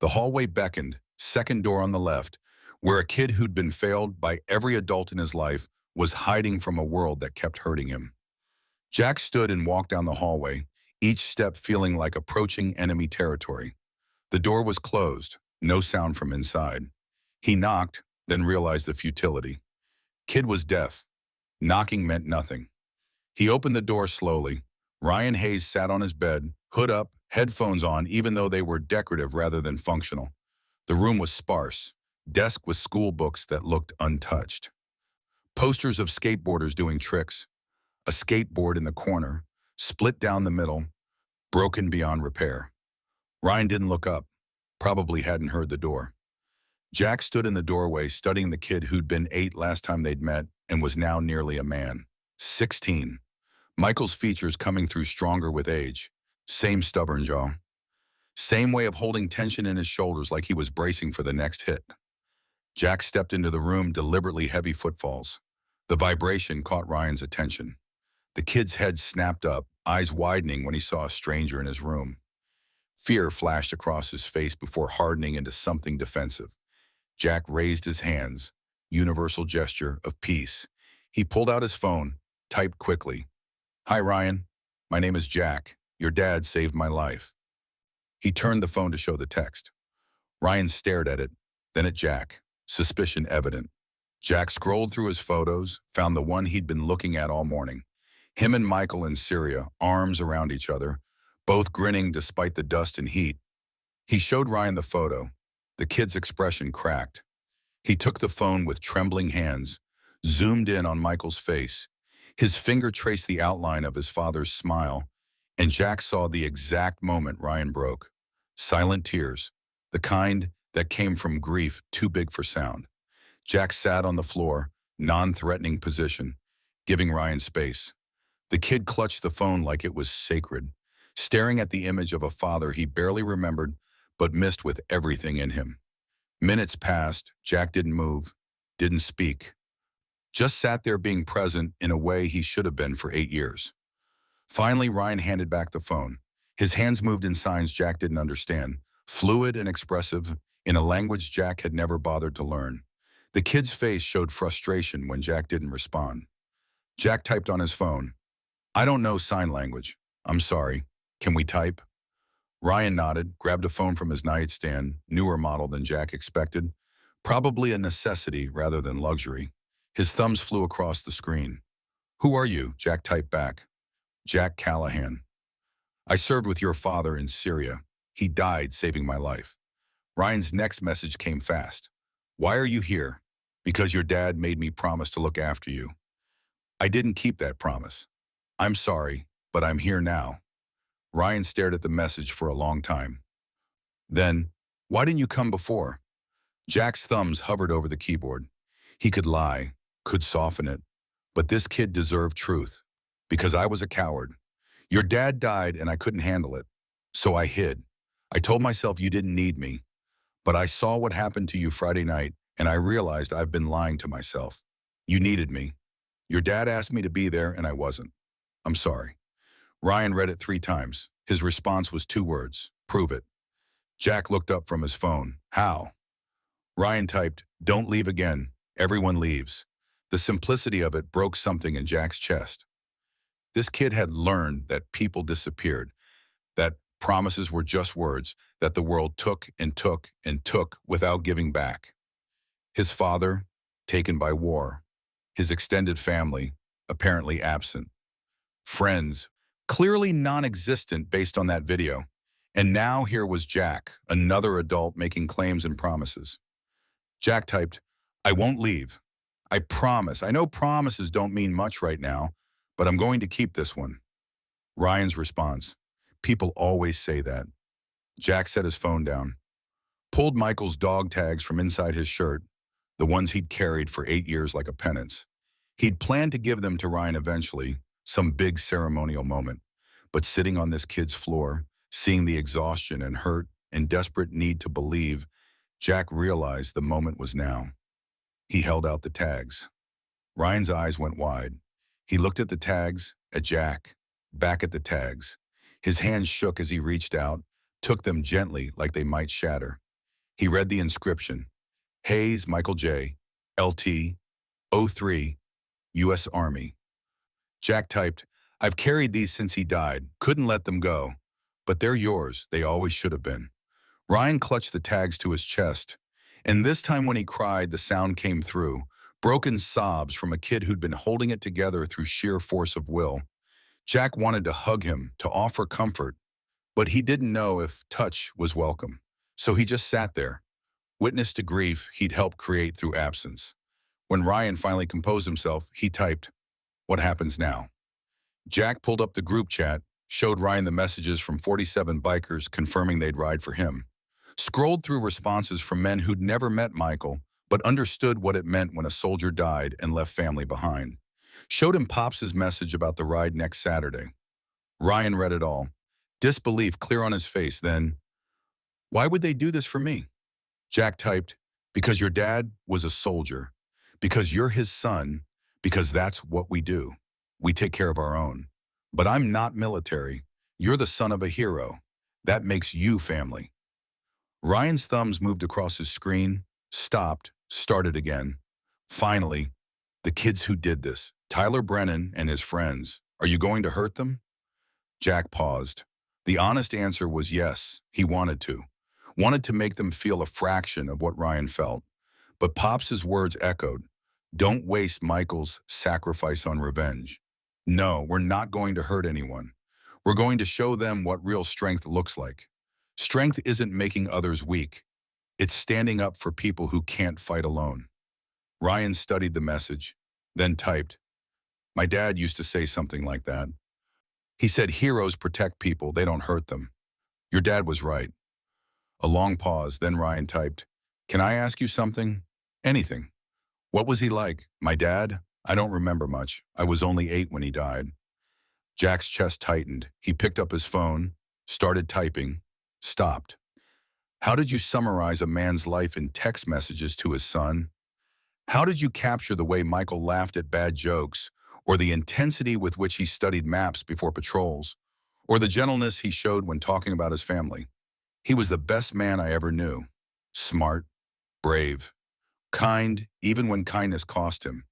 The hallway beckoned, second door on the left, where a kid who'd been failed by every adult in his life was hiding from a world that kept hurting him. Jack stood and walked down the hallway, each step feeling like approaching enemy territory. The door was closed, no sound from inside. He knocked, then realized the futility. Kid was deaf. Knocking meant nothing. He opened the door slowly. Ryan Hayes sat on his bed, hood up, headphones on, even though they were decorative rather than functional. The room was sparse, desk with school books that looked untouched. Posters of skateboarders doing tricks. A skateboard in the corner, split down the middle, broken beyond repair. Ryan didn't look up, probably hadn't heard the door. Jack stood in the doorway studying the kid who'd been 8 last time they'd met and was now nearly a man. 16. Michael's features coming through stronger with age. Same stubborn jaw. Same way of holding tension in his shoulders like he was bracing for the next hit. Jack stepped into the room, deliberately heavy footfalls. The vibration caught Ryan's attention. The kid's head snapped up, eyes widening when he saw a stranger in his room. Fear flashed across his face before hardening into something defensive. Jack raised his hands, universal gesture of peace. He pulled out his phone, typed quickly. Hi, Ryan. My name is Jack. Your dad saved my life. He turned the phone to show the text. Ryan stared at it, then at Jack, suspicion evident. Jack scrolled through his photos, found the one he'd been looking at all morning. Him and Michael in Syria, arms around each other, both grinning despite the dust and heat. He showed Ryan the photo. The kid's expression cracked. He took the phone with trembling hands, zoomed in on Michael's face. His finger traced the outline of his father's smile, and Jack saw the exact moment Ryan broke. Silent tears, the kind that came from grief too big for sound. Jack sat on the floor, non-threatening position, giving Ryan space. The kid clutched the phone like it was sacred, staring at the image of a father he barely remembered but missed with everything in him. Minutes passed. Jack didn't move, didn't speak. Just sat there being present in a way he should have been for 8 years. Finally, Ryan handed back the phone. His hands moved in signs Jack didn't understand, fluid and expressive in a language Jack had never bothered to learn. The kid's face showed frustration when Jack didn't respond. Jack typed on his phone, "I don't know sign language. I'm sorry. Can we type?" Ryan nodded, grabbed a phone from his nightstand, newer model than Jack expected, probably a necessity rather than luxury. His thumbs flew across the screen. "Who are you?" Jack typed back. "Jack Callahan. I served with your father in Syria. He died saving my life." Ryan's next message came fast. "Why are you here?" "Because your dad made me promise to look after you. I didn't keep that promise. I'm sorry, but I'm here now." Ryan stared at the message for a long time. Then, "Why didn't you come before?" Jack's thumbs hovered over the keyboard. He could lie, could soften it, but this kid deserved truth. "Because I was a coward. Your dad died and I couldn't handle it. So I hid. I told myself you didn't need me. But I saw what happened to you Friday night and I realized I've been lying to myself. You needed me. Your dad asked me to be there and I wasn't. I'm sorry." Ryan read it 3 times. His response was 2 words: "Prove it." Jack looked up from his phone. "How?" Ryan typed, "Don't leave again. Everyone leaves." The simplicity of it broke something in Jack's chest. This kid had learned that people disappeared, that promises were just words, that the world took and took and took without giving back. His father, taken by war. His extended family, apparently absent. Friends, clearly non-existent based on that video. And now here was Jack, another adult making claims and promises. Jack typed, "I won't leave. I promise. I know promises don't mean much right now, but I'm going to keep this one." Ryan's response, "People always say that." Jack set his phone down, pulled Michael's dog tags from inside his shirt, the ones he'd carried for 8 years like a penance. He'd planned to give them to Ryan eventually, some big ceremonial moment. But sitting on this kid's floor, seeing the exhaustion and hurt and desperate need to believe, Jack realized the moment was now. He held out the tags. Ryan's eyes went wide. He looked at the tags, at Jack, back at the tags. His hands shook as he reached out, took them gently like they might shatter. He read the inscription: Hayes Michael J., LT, 03, U.S. Army. Jack typed, "I've carried these since he died, couldn't let them go. But they're yours, they always should have been." Ryan clutched the tags to his chest, and this time when he cried, the sound came through, broken sobs from a kid who'd been holding it together through sheer force of will. Jack wanted to hug him, to offer comfort, but he didn't know if touch was welcome. So he just sat there, witness to grief he'd helped create through absence. When Ryan finally composed himself, he typed, "What happens now?" Jack pulled up the group chat, showed Ryan the messages from 47 bikers confirming they'd ride for him, scrolled through responses from men who'd never met Michael, but understood what it meant when a soldier died and left family behind. Showed him Pops' message about the ride next Saturday. Ryan read it all, disbelief clear on his face, then, "Why would they do this for me?" Jack typed, "Because your dad was a soldier. Because you're his son. Because that's what we do. We take care of our own. But I'm not military. You're the son of a hero. That makes you family." Ryan's thumbs moved across his screen, stopped, started again. Finally, "The kids who did this, Tyler Brennan and his friends, are you going to hurt them?" Jack paused. The honest answer was yes, he wanted to. Wanted to make them feel a fraction of what Ryan felt. But Pops's words echoed, "Don't waste Michael's sacrifice on revenge. No, we're not going to hurt anyone. We're going to show them what real strength looks like. Strength isn't making others weak. It's standing up for people who can't fight alone." Ryan studied the message, then typed, "My dad used to say something like that. He said heroes protect people, they don't hurt them. Your dad was right." A long pause, then Ryan typed, "Can I ask you something? Anything. What was he like? My dad? I don't remember much. I was only 8 when he died." Jack's chest tightened. He picked up his phone, started typing, stopped. "How did you summarize a man's life in text messages to his son? How did you capture the way Michael laughed at bad jokes, or the intensity with which he studied maps before patrols, or the gentleness he showed when talking about his family? He was the best man I ever knew. Smart, brave, kind, even when kindness cost him.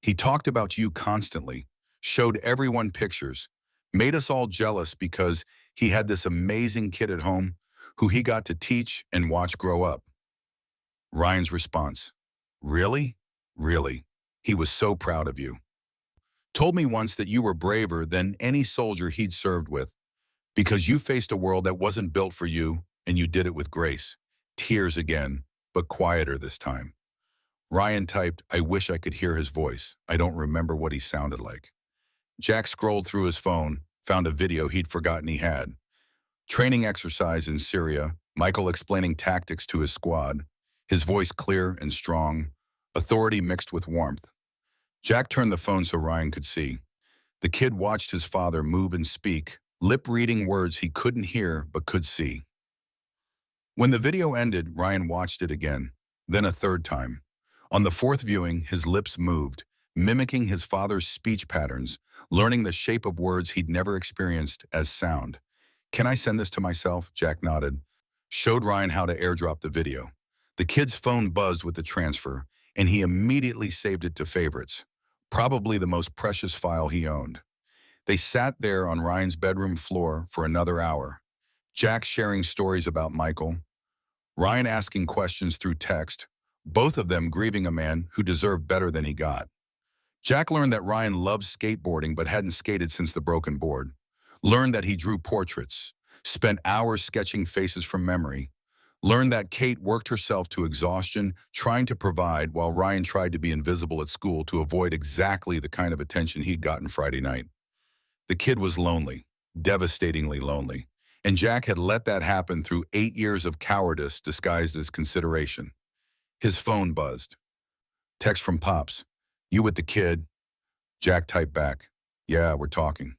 He talked about you constantly, showed everyone pictures, made us all jealous because he had this amazing kid at home who he got to teach and watch grow up." Ryan's response, "Really? Really? He was so proud of you. Told me once that you were braver than any soldier he'd served with because you faced a world that wasn't built for you and you did it with grace." Tears again, but quieter this time. Ryan typed, "I wish I could hear his voice. I don't remember what he sounded like." Jack scrolled through his phone, found a video he'd forgotten he had. Training exercise in Syria, Michael explaining tactics to his squad, his voice clear and strong, authority mixed with warmth. Jack turned the phone so Ryan could see. The kid watched his father move and speak, lip-reading words he couldn't hear but could see. When the video ended, Ryan watched it again, then a third time. On the fourth viewing, his lips moved, mimicking his father's speech patterns, learning the shape of words he'd never experienced as sound. "Can I send this to myself?" Jack nodded. Showed Ryan how to airdrop the video. The kid's phone buzzed with the transfer, and he immediately saved it to favorites, probably the most precious file he owned. They sat there on Ryan's bedroom floor for another hour. Jack sharing stories about Michael, Ryan asking questions through text, both of them grieving a man who deserved better than he got. Jack learned that Ryan loved skateboarding but hadn't skated since the broken board. Learned that he drew portraits, spent hours sketching faces from memory. Learned that Kate worked herself to exhaustion trying to provide while Ryan tried to be invisible at school to avoid exactly the kind of attention he'd gotten Friday night. The kid was lonely, devastatingly lonely, and Jack had let that happen through 8 years of cowardice disguised as consideration. His phone buzzed. Text from Pops, "You with the kid?" Jack typed back, "Yeah, we're talking."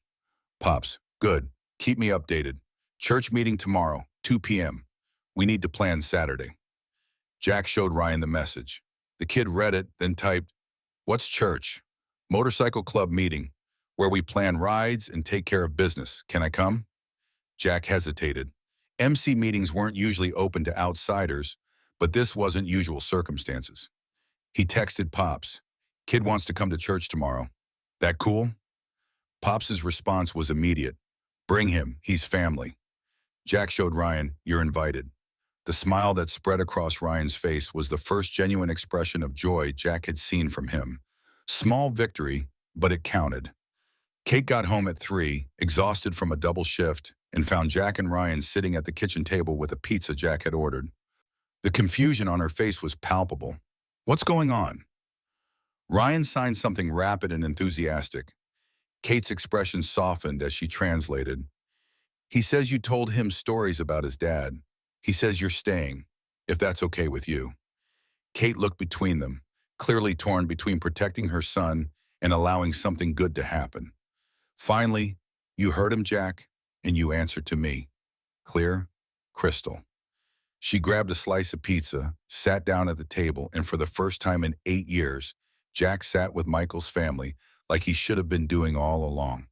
Pops, "Good. Keep me updated. Church meeting tomorrow, 2 p.m. We need to plan Saturday." Jack showed Ryan the message. The kid read it, then typed, "What's church?" "Motorcycle club meeting, where we plan rides and take care of business. Can I come?" Jack hesitated. MC meetings weren't usually open to outsiders, but this wasn't usual circumstances. He texted Pops, "Kid wants to come to church tomorrow. That cool?" Pops's response was immediate. "Bring him, he's family." Jack showed Ryan, "You're invited." The smile that spread across Ryan's face was the first genuine expression of joy Jack had seen from him. Small victory, but it counted. Kate got home at 3, exhausted from a double shift, and found Jack and Ryan sitting at the kitchen table with a pizza Jack had ordered. The confusion on her face was palpable. "What's going on?" Ryan signed something rapid and enthusiastic. Kate's expression softened as she translated. "He says you told him stories about his dad. He says you're staying, if that's okay with you." Kate looked between them, clearly torn between protecting her son and allowing something good to happen. Finally, "You heard him, Jack, and you answered to me. Clear? Crystal." She grabbed a slice of pizza, sat down at the table, and for the first time in 8 years, Jack sat with Michael's family like he should have been doing all along.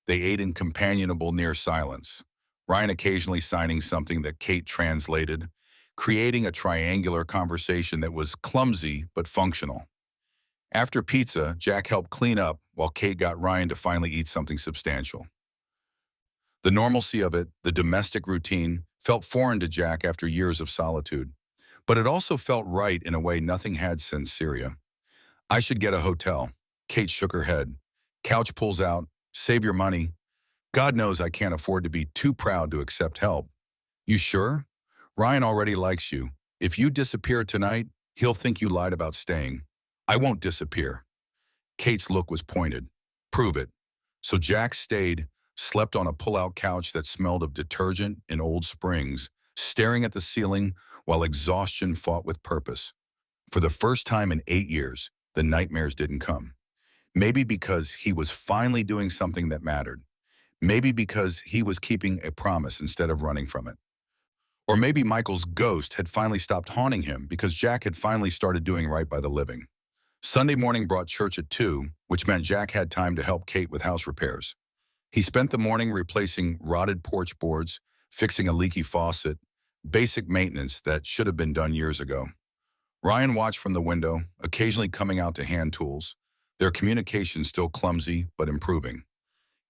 They ate in companionable near silence, Ryan occasionally signing something that Kate translated, creating a triangular conversation that was clumsy but functional. After pizza, Jack helped clean up while Kate got Ryan to finally eat something substantial. The normalcy of it, the domestic routine, felt foreign to Jack after years of solitude. But it also felt right in a way nothing had since Syria. I should get a hotel. Kate shook her head. Couch pulls out. Save your money. God knows I can't afford to be too proud to accept help. You sure? Ryan already likes you. If you disappear tonight, he'll think you lied about staying. I won't disappear. Kate's look was pointed. Prove it. So Jack stayed, slept on a pull-out couch that smelled of detergent and old springs, staring at the ceiling while exhaustion fought with purpose. For the first time in 8 years, the nightmares didn't come. Maybe because he was finally doing something that mattered. Maybe because he was keeping a promise instead of running from it. Or maybe Michael's ghost had finally stopped haunting him because Jack had finally started doing right by the living. Sunday morning brought church at 2, which meant Jack had time to help Kate with house repairs. He spent the morning replacing rotted porch boards, fixing a leaky faucet, basic maintenance that should have been done years ago. Ryan watched from the window, occasionally coming out to hand tools, their communication still clumsy but improving.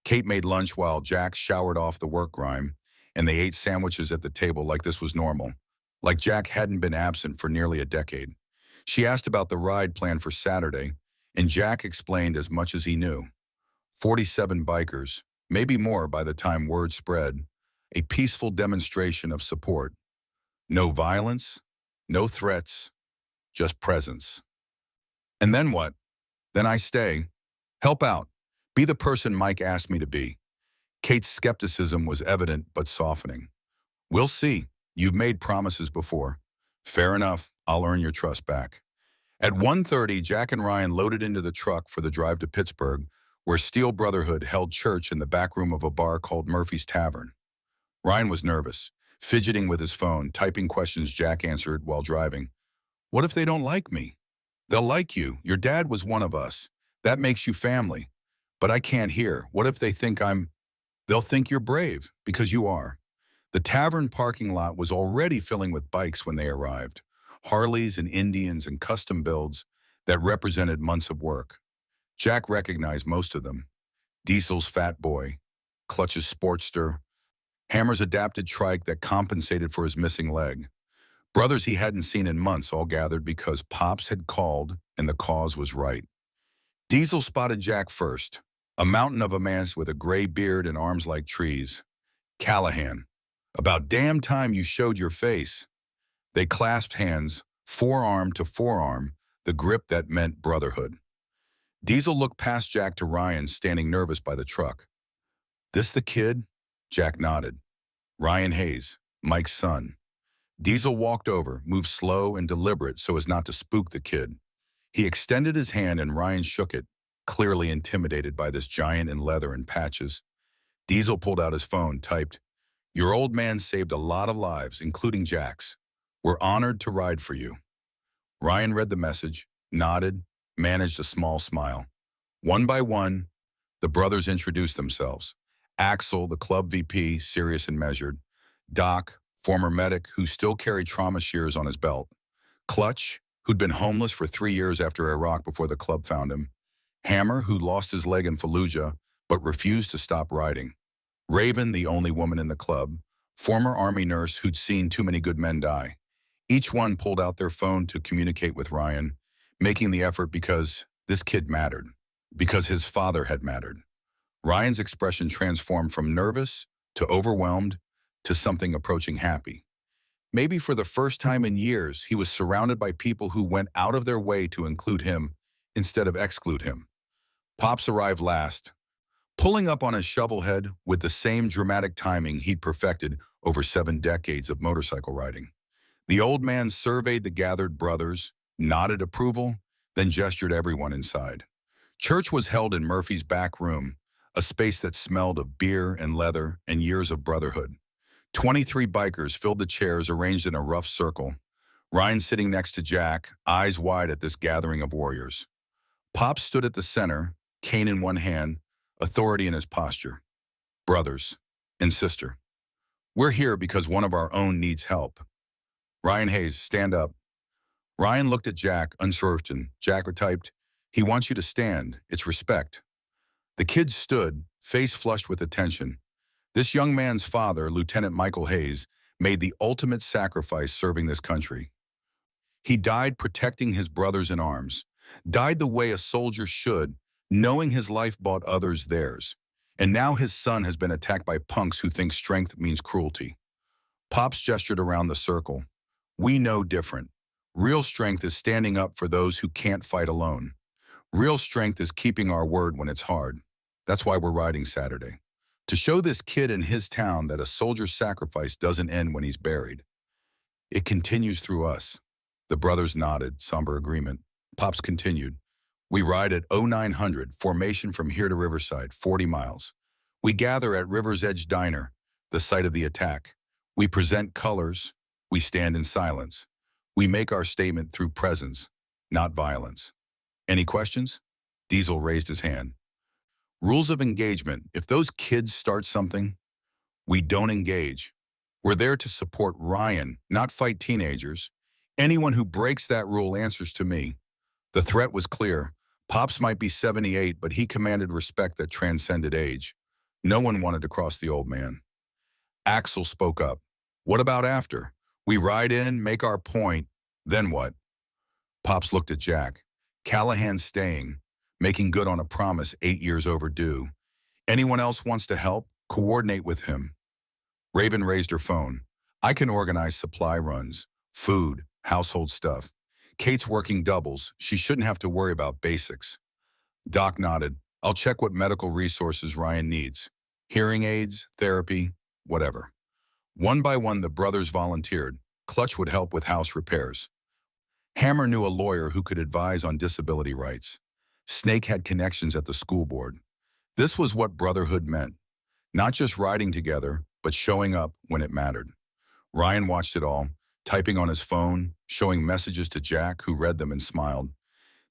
Kate made lunch while Jack showered off the work grime, and they ate sandwiches at the table like this was normal, like Jack hadn't been absent for nearly a decade. She asked about the ride planned for Saturday, and Jack explained as much as he knew. 47 bikers, maybe more by the time word spread, a peaceful demonstration of support. No violence, no threats, just presence. And then what? Then I stay. Help out. Be the person Mike asked me to be. Kate's skepticism was evident but softening. We'll see. You've made promises before. Fair enough. I'll earn your trust back. At 1:30, Jack and Ryan loaded into the truck for the drive to Pittsburgh, where Steel Brotherhood held church in the back room of a bar called Murphy's Tavern. Ryan was nervous, fidgeting with his phone, typing questions Jack answered while driving. What if they don't like me? They'll like you. Your dad was one of us. That makes you family. But I can't hear. What if they think They'll think you're brave, because you are. The tavern parking lot was already filling with bikes when they arrived. Harleys and Indians and custom builds that represented months of work. Jack recognized most of them. Diesel's Fat Boy, Clutch's Sportster, Hammer's adapted trike that compensated for his missing leg. Brothers he hadn't seen in months all gathered because Pops had called and the cause was right. Diesel spotted Jack first, a mountain of a man with a gray beard and arms like trees. Callahan, about damn time you showed your face. They clasped hands, forearm to forearm, the grip that meant brotherhood. Diesel looked past Jack to Ryan, standing nervous by the truck. This the kid? Jack nodded. Ryan Hayes, Mike's son. Diesel walked over, moved slow and deliberate so as not to spook the kid. He extended his hand and Ryan shook it, clearly intimidated by this giant in leather and patches. Diesel pulled out his phone, typed, Your old man saved a lot of lives, including Jack's. We're honored to ride for you. Ryan read the message, nodded, managed a small smile. One by one, the brothers introduced themselves. Axel, the club VP, serious and measured. Doc, former medic who still carried trauma shears on his belt. Clutch, who'd been homeless for 3 years after Iraq before the club found him. Hammer, who lost his leg in Fallujah but refused to stop riding. Raven, the only woman in the club. Former Army nurse who'd seen too many good men die. Each one pulled out their phone to communicate with Ryan, making the effort because this kid mattered, because his father had mattered. Ryan's expression transformed from nervous to overwhelmed to something approaching happy. Maybe for the first time in years, he was surrounded by people who went out of their way to include him instead of exclude him. Pops arrived last, pulling up on his shovel head with the same dramatic timing he'd perfected over 7 decades of motorcycle riding. The old man surveyed the gathered brothers, nodded approval, then gestured everyone inside. Church was held in Murphy's back room, a space that smelled of beer and leather and years of brotherhood. 23 bikers filled the chairs arranged in a rough circle. Ryan sitting next to Jack, eyes wide at this gathering of warriors. Pop stood at the center, cane in one hand, authority in his posture. Brothers and sister. We're here because one of our own needs help. Ryan Hayes, stand up. Ryan looked at Jack, uncertain. Jack typed, He wants you to stand. It's respect. The kid stood, face flushed with attention. This young man's father, Lieutenant Michael Hayes, made the ultimate sacrifice serving this country. He died protecting his brothers in arms, died the way a soldier should, knowing his life bought others theirs. And now his son has been attacked by punks who think strength means cruelty. Pops gestured around the circle. We know different. Real strength is standing up for those who can't fight alone. Real strength is keeping our word when it's hard. That's why we're riding Saturday. To show this kid in his town that a soldier's sacrifice doesn't end when he's buried. It continues through us. The brothers nodded, somber agreement. Pops continued. We ride at 0900, formation from here to Riverside, 40 miles. We gather at River's Edge Diner, the site of the attack. We present colors. We stand in silence. We make our statement through presence, not violence. Any questions? Diesel raised his hand. Rules of engagement. If those kids start something, we don't engage. We're there to support Ryan, not fight teenagers. Anyone who breaks that rule answers to me. The threat was clear. Pops might be 78, but he commanded respect that transcended age. No one wanted to cross the old man. Axel spoke up. What about after? We ride in, make our point, then what? Pops looked at Jack. Callahan's staying, making good on a promise 8 years overdue. Anyone else wants to help? Coordinate with him. Raven raised her phone. I can organize supply runs, food, household stuff. Kate's working doubles. She shouldn't have to worry about basics. Doc nodded. I'll check what medical resources Ryan needs. Hearing aids, therapy, whatever. One by one, the brothers volunteered. Clutch would help with house repairs. Hammer knew a lawyer who could advise on disability rights. Snake had connections at the school board. This was what brotherhood meant. Not just riding together, but showing up when it mattered. Ryan watched it all, typing on his phone, showing messages to Jack, who read them and smiled.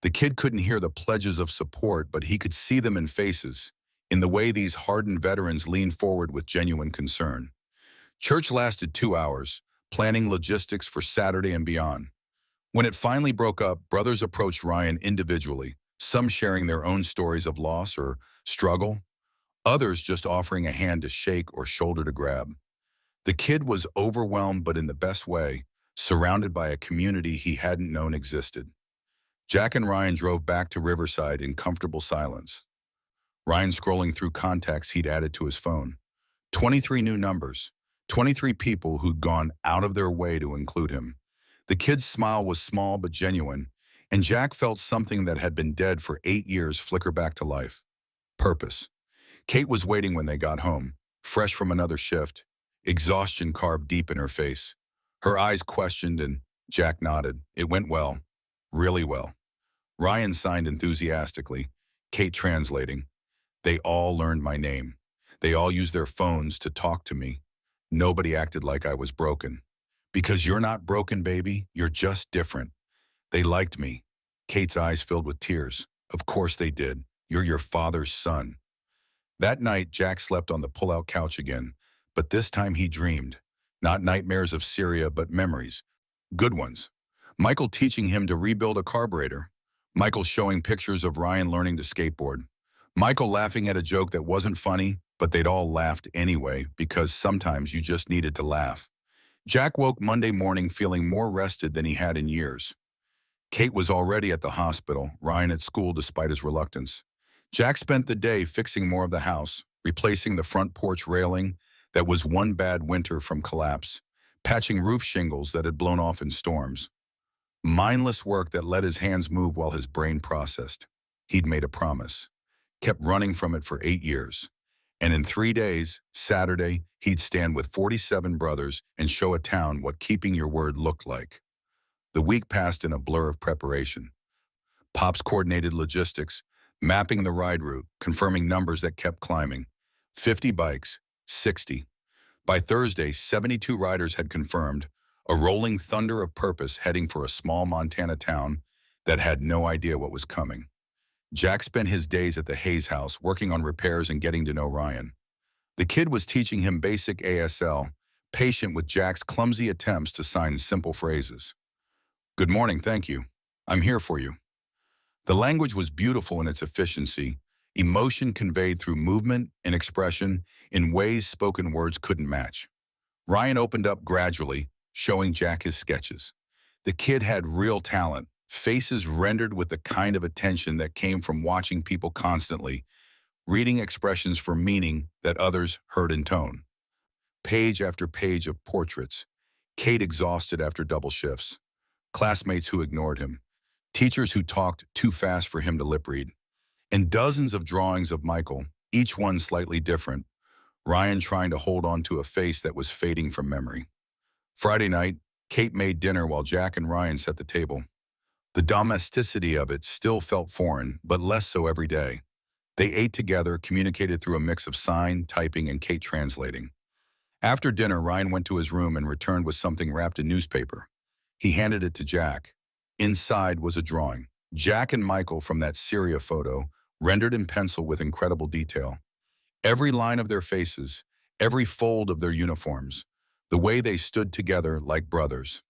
The kid couldn't hear the pledges of support, but he could see them in faces, in the way these hardened veterans leaned forward with genuine concern. Church lasted 2 hours, planning logistics for Saturday and beyond. When it finally broke up, brothers approached Ryan individually, some sharing their own stories of loss or struggle, others just offering a hand to shake or shoulder to grab. The kid was overwhelmed, but in the best way, surrounded by a community he hadn't known existed. Jack and Ryan drove back to Riverside in comfortable silence. Ryan scrolling through contacts he'd added to his phone. 23 new numbers, 23 people who'd gone out of their way to include him. The kid's smile was small but genuine, and Jack felt something that had been dead for 8 years flicker back to life. Purpose. Kate was waiting when they got home, fresh from another shift, exhaustion carved deep in her face. Her eyes questioned and Jack nodded. It went well. Really well. Ryan signed enthusiastically, Kate translating. They all learned my name. They all used their phones to talk to me. Nobody acted like I was broken. Because you're not broken, baby. You're just different. They liked me. Kate's eyes filled with tears. Of course they did. You're your father's son. That night, Jack slept on the pull-out couch again, but this time he dreamed. Not nightmares of Syria, but memories. Good ones. Michael teaching him to rebuild a carburetor. Michael showing pictures of Ryan learning to skateboard. Michael laughing at a joke that wasn't funny, but they'd all laughed anyway, because sometimes you just needed to laugh. Jack woke Monday morning feeling more rested than he had in years. Kate was already at the hospital, Ryan at school despite his reluctance. Jack spent the day fixing more of the house, replacing the front porch railing that was one bad winter from collapse, patching roof shingles that had blown off in storms. Mindless work that let his hands move while his brain processed. He'd made a promise. Kept running from it for 8 years. And in 3 days, Saturday, he'd stand with 47 brothers and show a town what keeping your word looked like. The week passed in a blur of preparation. Pops coordinated logistics, mapping the ride route, confirming numbers that kept climbing. 50 bikes, 60. By Thursday, 72 riders had confirmed, a rolling thunder of purpose heading for a small Montana town that had no idea what was coming. Jack spent his days at the Hayes house working on repairs and getting to know Ryan. The kid was teaching him basic ASL, patient with Jack's clumsy attempts to sign simple phrases. Good morning, thank you. I'm here for you. The language was beautiful in its efficiency, Emotion conveyed through movement and expression in ways spoken words couldn't match. Ryan opened up gradually, showing Jack his sketches. The kid had real talent, faces rendered with the kind of attention that came from watching people constantly, reading expressions for meaning that others heard in tone. Page after page of portraits. Kate exhausted after double shifts. Classmates who ignored him. Teachers who talked too fast for him to lip read. And dozens of drawings of Michael, each one slightly different, Ryan trying to hold on to a face that was fading from memory. Friday night, Kate made dinner while Jack and Ryan set the table. The domesticity of it still felt foreign, but less so every day. They ate together, communicated through a mix of sign, typing, and Kate translating. After dinner, Ryan went to his room and returned with something wrapped in newspaper. He handed it to Jack. Inside was a drawing. Jack and Michael from that Syria photo, rendered in pencil with incredible detail. Every line of their faces, every fold of their uniforms, the way they stood together like brothers.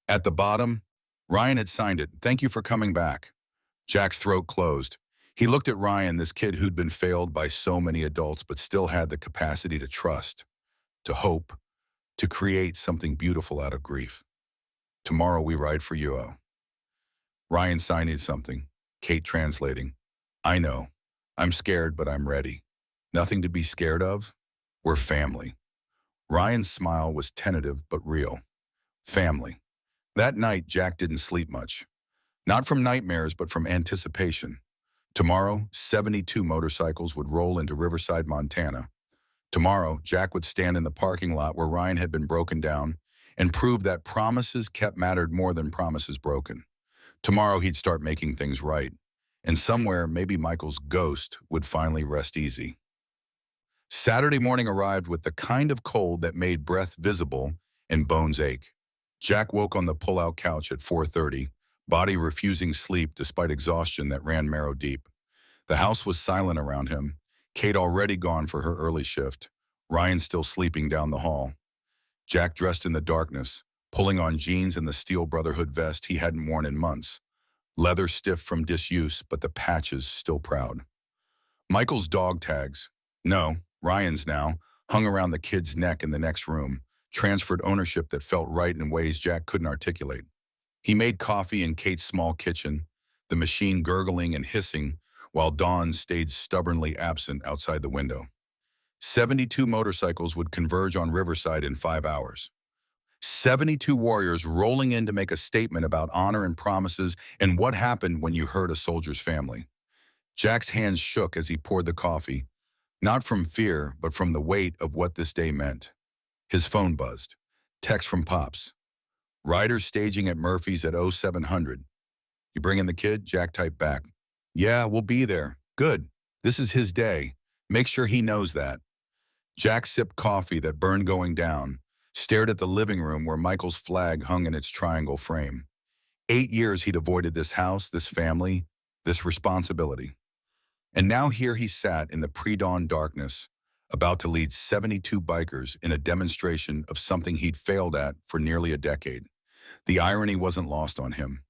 At the bottom, Ryan had signed it, "Thank you for coming back." Jack's throat closed. He looked at Ryan, this kid who'd been failed by so many adults but still had the capacity to trust, to hope, to create something beautiful out of grief. "Tomorrow we ride for you." Ryan signing something, Kate translating. "I know. I'm scared, but I'm ready. Nothing to be scared of. We're family." Ryan's smile was tentative but real. Family. That night, Jack didn't sleep much. Not from nightmares, but from anticipation. Tomorrow, 72 motorcycles would roll into Riverside, Montana. Tomorrow, Jack would stand in the parking lot where Ryan had been broken down and prove that promises kept mattered more than promises broken. Tomorrow, he'd start making things right. And somewhere, maybe Michael's ghost would finally rest easy. Saturday morning arrived with the kind of cold that made breath visible and bones ache. Jack woke on the pull-out couch at 4:30, body refusing sleep despite exhaustion that ran marrow deep. The house was silent around him, Kate already gone for her early shift, Ryan still sleeping down the hall. Jack dressed in the darkness, pulling on jeans and the steel Brotherhood vest he hadn't worn in months. Leather stiff from disuse, but the patches still proud. Michael's dog tags, no, Ryan's now, hung around the kid's neck in the next room, transferred ownership that felt right in ways Jack couldn't articulate. He made coffee in Kate's small kitchen, the machine gurgling and hissing, while Dawn stayed stubbornly absent outside the window. 72 motorcycles would converge on Riverside in 5 hours. 72 warriors rolling in to make a statement about honor and promises and what happened when you hurt a soldier's family. Jack's hands shook as he poured the coffee, not from fear, but from the weight of what this day meant. His phone buzzed. Text from Pops. "Riders staging at Murphy's at 0700. You bringing the kid?" Jack typed back. "Yeah, we'll be there." "Good. This is his day. Make sure he knows that." Jack sipped coffee that burned going down, stared at the living room where Michael's flag hung in its triangle frame. 8 years he'd avoided this house, this family, this responsibility. And now here he sat in the pre-dawn darkness, about to lead 72 bikers in a demonstration of something he'd failed at for nearly a decade. The irony wasn't lost on him.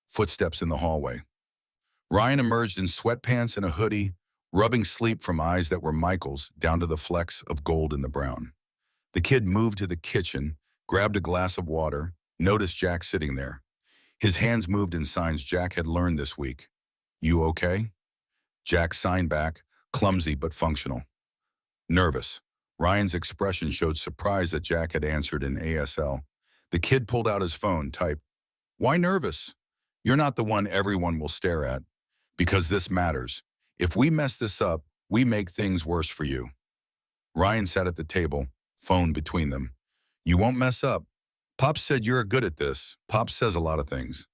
Footsteps in the hallway. Ryan emerged in sweatpants and a hoodie, rubbing sleep from eyes that were Michael's down to the flecks of gold in the brown. The kid moved to the kitchen, grabbed a glass of water, noticed Jack sitting there. His hands moved in signs Jack had learned this week. "You okay?" Jack signed back, clumsy but functional. Nervous. Ryan's expression showed surprise that Jack had answered in ASL. The kid pulled out his phone, typed, "Why nervous? You're not the one everyone will stare at. Because this matters. If we mess this up, we make things worse for you." Ryan sat at the table, phone between them. "You won't mess up. Pop said you're good at this. Pop says a lot of things."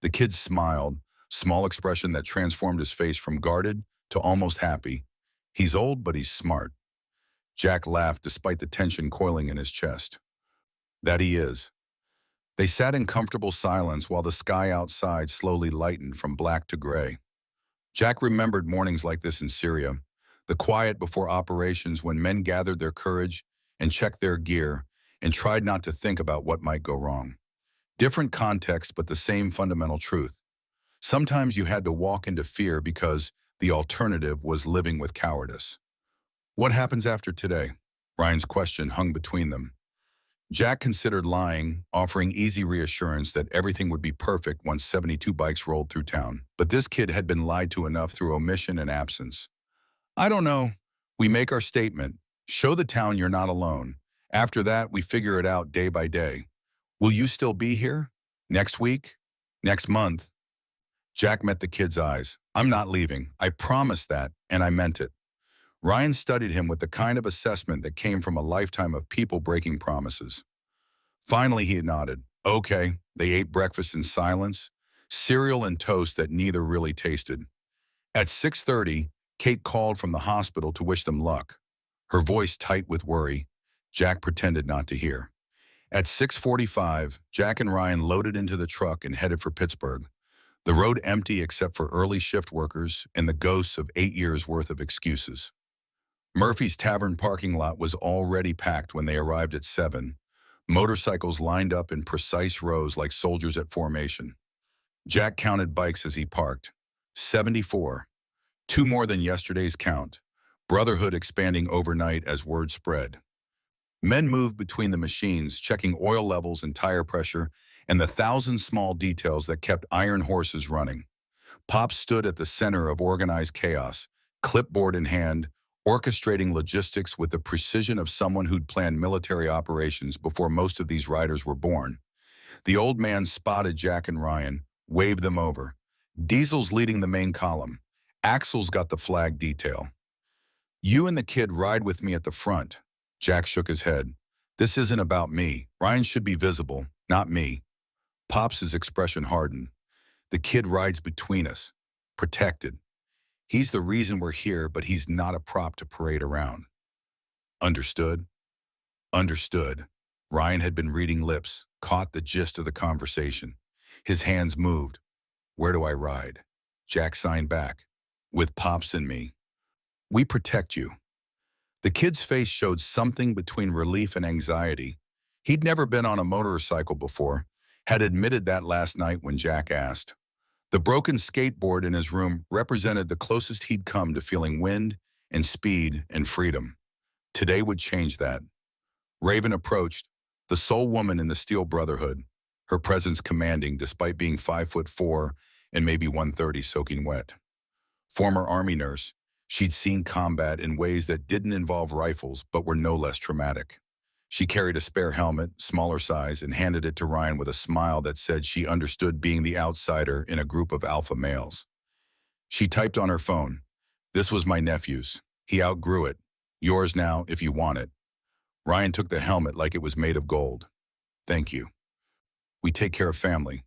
The kid smiled, small expression that transformed his face from guarded to almost happy. "He's old, but he's smart." Jack laughed despite the tension coiling in his chest. "That he is." They sat in comfortable silence while the sky outside slowly lightened from black to gray. Jack remembered mornings like this in Syria, the quiet before operations when men gathered their courage and checked their gear and tried not to think about what might go wrong. Different context, but the same fundamental truth. Sometimes you had to walk into fear because The alternative was living with cowardice. What happens after today? Ryan's question hung between them. Jack considered lying, offering easy reassurance that everything would be perfect once 72 bikes rolled through town. But this kid had been lied to enough through omission and absence. I don't know. We make our statement, show the town you're not alone. After that, we figure it out day by day. Will you still be here? Next week? Next month? Jack met the kid's eyes. I'm not leaving. I promised that, and I meant it. Ryan studied him with the kind of assessment that came from a lifetime of people breaking promises. Finally, he nodded. Okay, they ate breakfast in silence, cereal and toast that neither really tasted. At 6:30, Kate called from the hospital to wish them luck. Her voice tight with worry. Jack pretended not to hear. At 6:45, Jack and Ryan loaded into the truck and headed for Pittsburgh. The road empty except for early shift workers and the ghosts of 8 years' worth of excuses. Murphy's Tavern parking lot was already packed when they arrived at 7, motorcycles lined up in precise rows like soldiers at formation. Jack counted bikes as he parked. 74. 2 more than yesterday's count. Brotherhood expanding overnight as word spread. Men moved between the machines, checking oil levels and tire pressure, and the thousand small details that kept iron horses running. Pop stood at the center of organized chaos, clipboard in hand, orchestrating logistics with the precision of someone who'd planned military operations before most of these riders were born. The old man spotted Jack and Ryan, waved them over. Diesel's leading the main column. Axel's got the flag detail. You and the kid ride with me at the front. Jack shook his head. This isn't about me. Ryan should be visible, not me. Pop's expression hardened. The kid rides between us, protected. He's the reason we're here, but he's not a prop to parade around. Understood? Understood. Ryan had been reading lips, caught the gist of the conversation. His hands moved. Where do I ride? Jack signed back. With Pops and me. We protect you. The kid's face showed something between relief and anxiety. He'd never been on a motorcycle before, had admitted that last night when Jack asked. The broken skateboard in his room represented the closest he'd come to feeling wind and speed and freedom. Today would change that. Raven approached, the sole woman in the Steel Brotherhood, her presence commanding despite being 5'4" and maybe 130 soaking wet. Former Army nurse, she'd seen combat in ways that didn't involve rifles but were no less traumatic. She carried a spare helmet, smaller size, and handed it to Ryan with a smile that said she understood being the outsider in a group of alpha males. She typed on her phone. This was my nephew's. He outgrew it. Yours now if you want it. Ryan took the helmet like it was made of gold. Thank you. We take care of family.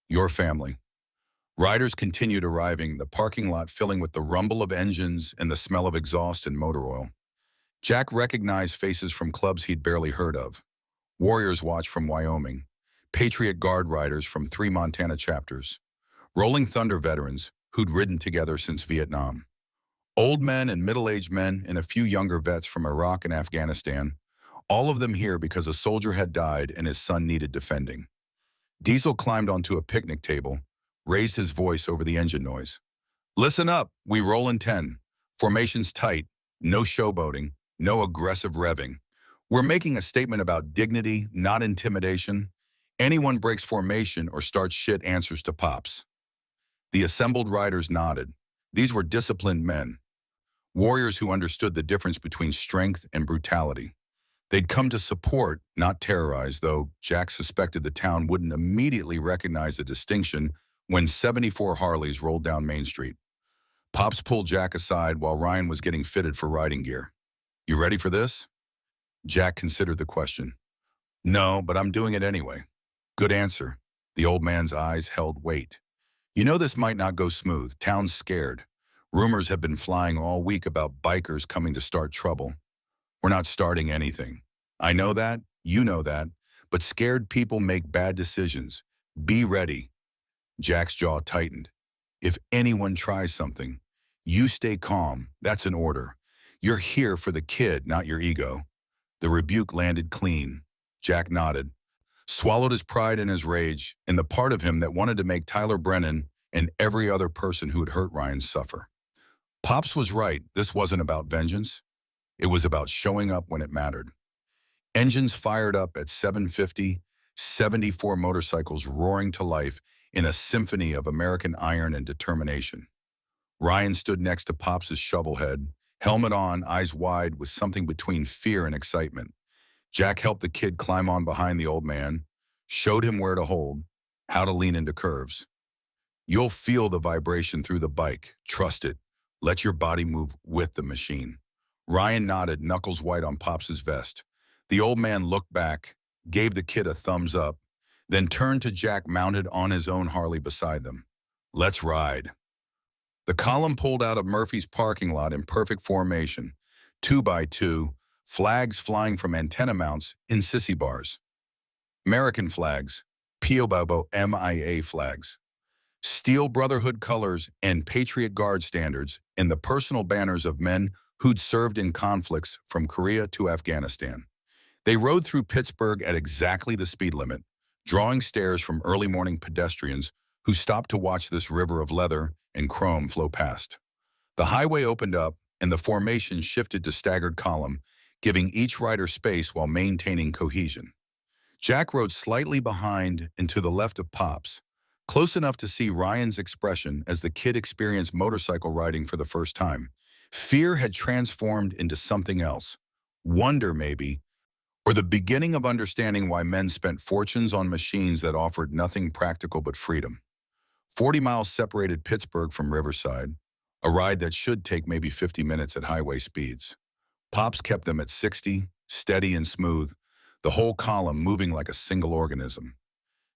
Your family. Riders continued arriving, the parking lot filling with the rumble of engines and the smell of exhaust and motor oil. Jack recognized faces from clubs he'd barely heard of. Warriors Watch from Wyoming, Patriot Guard riders from 3 Montana chapters, Rolling Thunder veterans who'd ridden together since Vietnam, old men and middle-aged men and a few younger vets from Iraq and Afghanistan, all of them here because a soldier had died and his son needed defending. Diesel climbed onto a picnic table, raised his voice over the engine noise. Listen up, we roll in 10. Formation's tight, no showboating, no aggressive revving. We're making a statement about dignity, not intimidation. Anyone breaks formation or starts shit answers to Pops. The assembled riders nodded. These were disciplined men. Warriors who understood the difference between strength and brutality. They'd come to support, not terrorize, though Jack suspected the town wouldn't immediately recognize the distinction when 74 Harleys rolled down Main Street. Pops pulled Jack aside while Ryan was getting fitted for riding gear. You ready for this? Jack considered the question. No, but I'm doing it anyway. Good answer. The old man's eyes held weight. You know this might not go smooth. Town's scared. Rumors have been flying all week about bikers coming to start trouble. We're not starting anything. I know that, you know that, but scared people make bad decisions. Be ready. Jack's jaw tightened. If anyone tries something, you stay calm. That's an order. You're here for the kid, not your ego. The rebuke landed clean. Jack nodded, swallowed his pride and his rage, and the part of him that wanted to make Tyler Brennan and every other person who had hurt Ryan suffer. Pops was right. This wasn't about vengeance. It was about showing up when it mattered. Engines fired up at 7:50, 74 motorcycles roaring to life in a symphony of American iron and determination. Ryan stood next to Pops's shovelhead, helmet on, eyes wide, with something between fear and excitement. Jack helped the kid climb on behind the old man, showed him where to hold, how to lean into curves. You'll feel the vibration through the bike. Trust it. Let your body move with the machine. Ryan nodded, knuckles white on Pops's vest. The old man looked back, gave the kid a thumbs up, then turned to Jack mounted on his own Harley beside them. Let's ride. The column pulled out of Murphy's parking lot in perfect formation, 2x2, flags flying from antenna mounts in sissy bars. American flags, Pio MIA flags. Steel Brotherhood colors and Patriot Guard standards and the personal banners of men who'd served in conflicts from Korea to Afghanistan. They rode through Pittsburgh at exactly the speed limit, drawing stares from early morning pedestrians who stopped to watch this river of leather and chrome flow past. The highway opened up and the formation shifted to staggered column, giving each rider space while maintaining cohesion. Jack rode slightly behind and to the left of Pops, close enough to see Ryan's expression as the kid experienced motorcycle riding for the first time. Fear had transformed into something else. Wonder, maybe, or the beginning of understanding why men spent fortunes on machines that offered nothing practical but freedom. 40 miles separated Pittsburgh from Riverside, a ride that should take maybe 50 minutes at highway speeds. Pops kept them at 60, steady and smooth, the whole column moving like a single organism.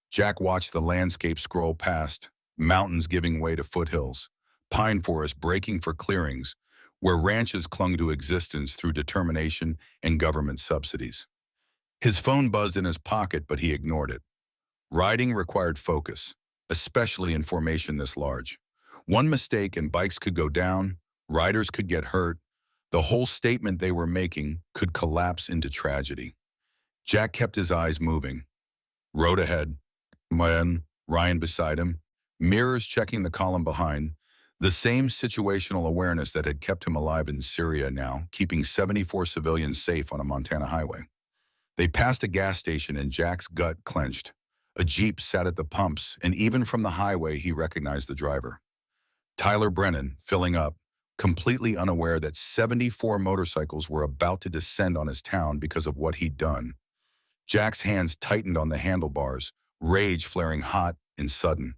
Jack watched the landscape scroll past, mountains giving way to foothills, pine forests breaking for clearings, where ranches clung to existence through determination and government subsidies. His phone buzzed in his pocket, but he ignored it. Riding required focus, especially in formation this large. One mistake and bikes could go down, riders could get hurt, the whole statement they were making could collapse into tragedy. Jack kept his eyes moving. Road ahead. Ryan beside him, mirrors checking the column behind, the same situational awareness that had kept him alive in Syria now, keeping 74 civilians safe on a Montana highway. They passed a gas station and Jack's gut clenched. A Jeep sat at the pumps, and even from the highway he recognized the driver. Tyler Brennan, filling up, completely unaware that 74 motorcycles were about to descend on his town because of what he'd done. Jack's hands tightened on the handlebars, rage flaring hot and sudden.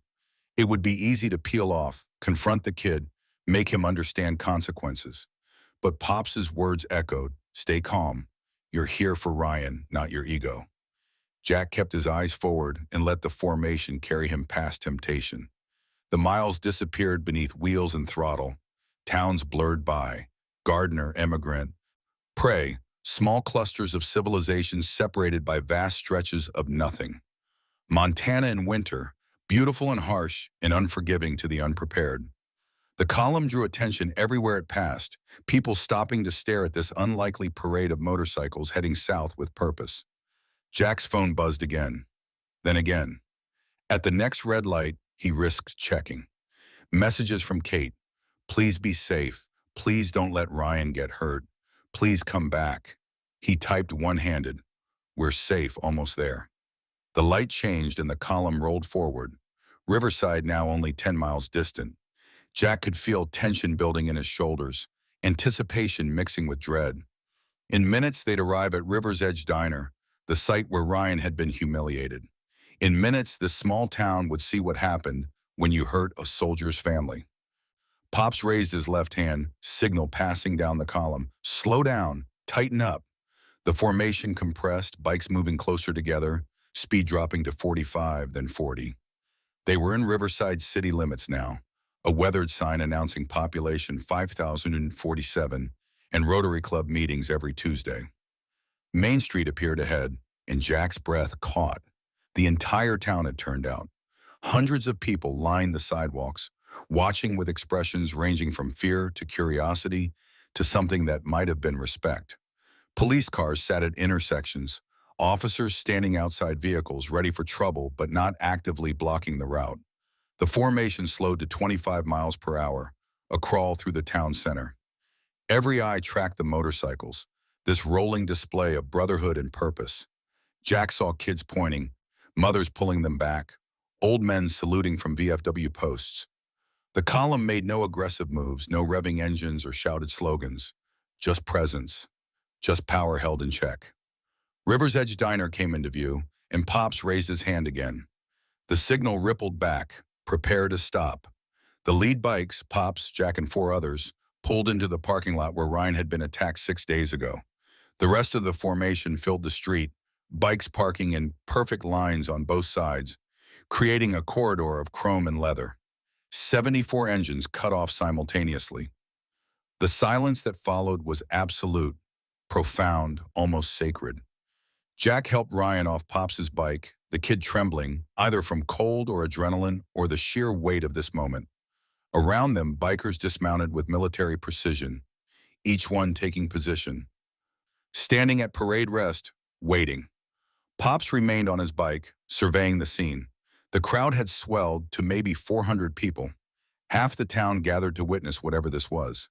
It would be easy to peel off, confront the kid, make him understand consequences. But Pops's words echoed, "Stay calm. You're here for Ryan, not your ego." Jack kept his eyes forward and let the formation carry him past temptation. The miles disappeared beneath wheels and throttle. Towns blurred by. Gardener, immigrant, prey, small clusters of civilizations separated by vast stretches of nothing. Montana in winter, beautiful and harsh and unforgiving to the unprepared. The column drew attention everywhere it passed, people stopping to stare at this unlikely parade of motorcycles heading south with purpose. Jack's phone buzzed again, then again. At the next red light, he risked checking. Messages from Kate. "Please be safe. Please don't let Ryan get hurt. Please come back." He typed one-handed. "We're safe, almost there." The light changed and the column rolled forward. Riverside now only 10 miles distant. Jack could feel tension building in his shoulders, anticipation mixing with dread. In minutes, they'd arrive at River's Edge Diner, the site where Ryan had been humiliated. In minutes, this small town would see what happened when you hurt a soldier's family. Pops raised his left hand, signal passing down the column. "Slow down, tighten up." The formation compressed, bikes moving closer together, speed dropping to 45, then 40. They were in Riverside city limits now, a weathered sign announcing population 5,047 and Rotary Club meetings every Tuesday. Main Street appeared ahead, and Jack's breath caught. The entire town had turned out. Hundreds of people lined the sidewalks, watching with expressions ranging from fear to curiosity to something that might have been respect. Police cars sat at intersections, officers standing outside vehicles ready for trouble but not actively blocking the route. The formation slowed to 25 miles per hour, a crawl through the town center. Every eye tracked the motorcycles, this rolling display of brotherhood and purpose. Jack saw kids pointing, mothers pulling them back, old men saluting from VFW posts. The column made no aggressive moves, no revving engines or shouted slogans, just presence, just power held in check. River's Edge Diner came into view, and Pops raised his hand again. The signal rippled back, prepare to stop. The lead bikes, Pops, Jack, and four others, pulled into the parking lot where Ryan had been attacked 6 days ago. The rest of the formation filled the street, bikes parking in perfect lines on both sides, creating a corridor of chrome and leather. 74 engines cut off simultaneously. The silence that followed was absolute, profound, almost sacred. Jack helped Ryan off Pops's bike, the kid trembling, either from cold or adrenaline or the sheer weight of this moment. Around them, bikers dismounted with military precision, each one taking position. Standing at parade rest, waiting. Pops remained on his bike, surveying the scene. The crowd had swelled to maybe 400 people. Half the town gathered to witness whatever this was.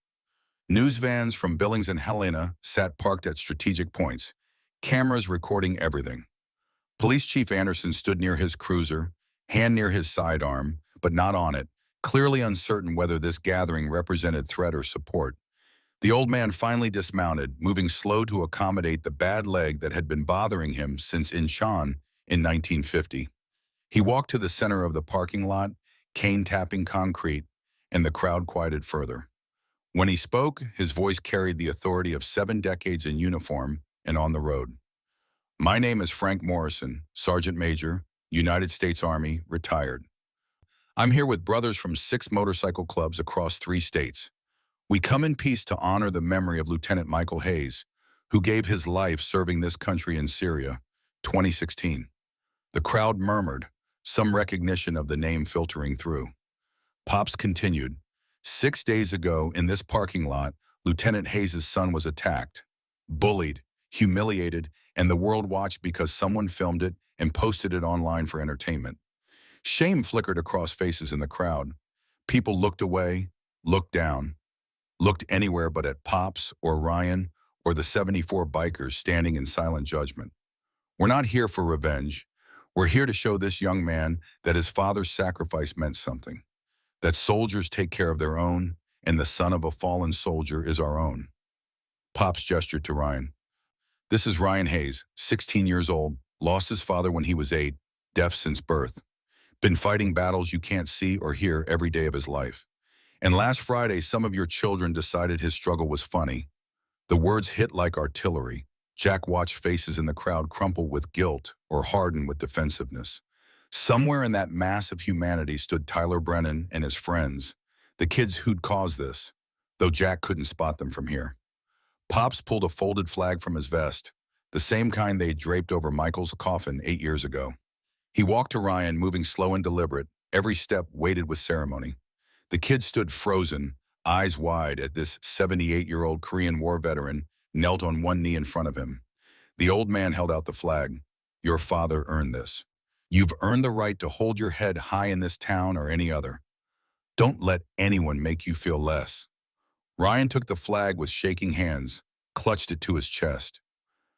News vans from Billings and Helena sat parked at strategic points, cameras recording everything. Police Chief Anderson stood near his cruiser, hand near his sidearm, but not on it, clearly uncertain whether this gathering represented threat or support. The old man finally dismounted, moving slow to accommodate the bad leg that had been bothering him since Incheon in 1950. He walked to the center of the parking lot, cane tapping concrete, and the crowd quieted further. When he spoke, his voice carried the authority of 7 decades in uniform and on the road. My name is Frank Morrison, Sergeant Major, United States Army, retired. I'm here with brothers from 6 motorcycle clubs across 3 states. We come in peace to honor the memory of Lieutenant Michael Hayes, who gave his life serving this country in Syria, 2016. The crowd murmured, some recognition of the name filtering through. Pops continued, 6 days ago in this parking lot, Lieutenant Hayes' son was attacked, bullied, humiliated, and the world watched because someone filmed it and posted it online for entertainment. Shame flickered across faces in the crowd. People looked away, looked down, looked anywhere but at Pops or Ryan or the 74 bikers standing in silent judgment. We're not here for revenge. We're here to show this young man that his father's sacrifice meant something, that soldiers take care of their own, and the son of a fallen soldier is our own. Pops gestured to Ryan. This is Ryan Hayes, 16 years old, lost his father when he was 8, deaf since birth. Been fighting battles you can't see or hear every day of his life. And last Friday, some of your children decided his struggle was funny. The words hit like artillery. Jack watched faces in the crowd crumple with guilt or harden with defensiveness. Somewhere in that mass of humanity stood Tyler Brennan and his friends, the kids who'd caused this, though Jack couldn't spot them from here. Pops pulled a folded flag from his vest, the same kind they draped over Michael's coffin 8 years ago. He walked to Ryan, moving slow and deliberate, every step weighted with ceremony. The kid stood frozen, eyes wide, as this 78-year-old Korean War veteran knelt on one knee in front of him. The old man held out the flag. Your father earned this. You've earned the right to hold your head high in this town or any other. Don't let anyone make you feel less. Ryan took the flag with shaking hands, clutched it to his chest.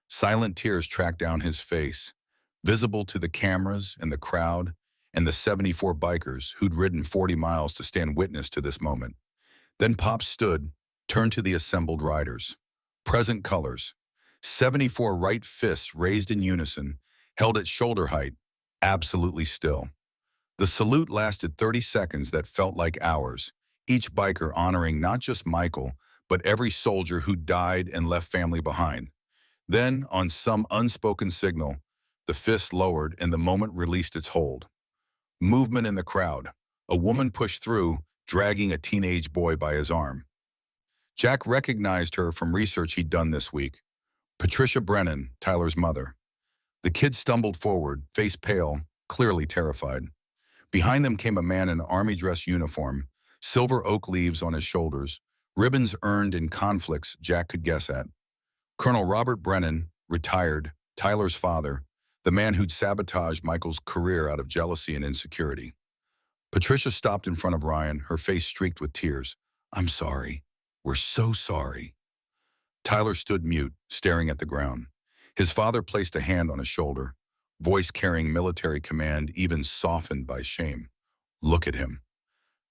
Silent tears tracked down his face, visible to the cameras and the crowd and the 74 bikers who'd ridden 40 miles to stand witness to this moment. Then Pops stood, turned to the assembled riders. Present colors, 74 right fists raised in unison, held at shoulder height, absolutely still. The salute lasted 30 seconds that felt like hours, each biker honoring not just Michael, but every soldier who died and left family behind. Then, on some unspoken signal, the fist lowered and the moment released its hold. Movement in the crowd. A woman pushed through, dragging a teenage boy by his arm. Jack recognized her from research he'd done this week. Patricia Brennan, Tyler's mother. The kid stumbled forward, face pale, clearly terrified. Behind them came a man in army dress uniform, silver oak leaves on his shoulders, ribbons earned in conflicts Jack could guess at. Colonel Robert Brennan, retired, Tyler's father, the man who'd sabotaged Michael's career out of jealousy and insecurity. Patricia stopped in front of Ryan, her face streaked with tears. I'm sorry. We're so sorry. Tyler stood mute, staring at the ground. His father placed a hand on his shoulder, voice carrying military command, even softened by shame. Look at him.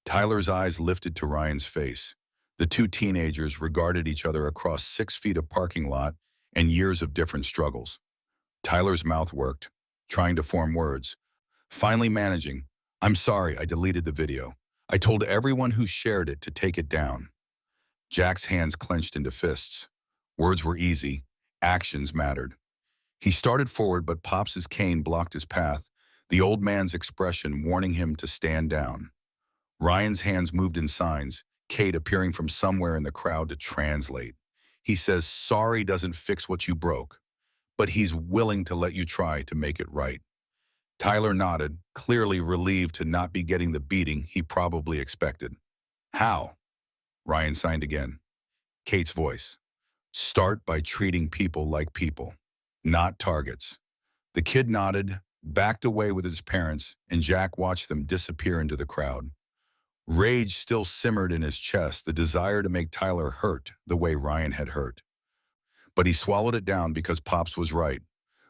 Tyler's eyes lifted to Ryan's face. The two teenagers regarded each other across 6 feet of parking lot and years of different struggles. Tyler's mouth worked, trying to form words. Finally managing, I'm sorry I deleted the video. I told everyone who shared it to take it down. Jack's hands clenched into fists. Words were easy. Actions mattered. He started forward, but Pops's cane blocked his path, the old man's expression warning him to stand down. Ryan's hands moved in signs, Kate appearing from somewhere in the crowd to translate. He says, sorry doesn't fix what you broke, but he's willing to let you try to make it right. Tyler nodded, clearly relieved to not be getting the beating he probably expected. How? Ryan signed again. Kate's voice. Start by treating people like people, not targets. The kid nodded, backed away with his parents, and Jack watched them disappear into the crowd. Rage still simmered in his chest, the desire to make Tyler hurt the way Ryan had hurt. But he swallowed it down because Pops was right.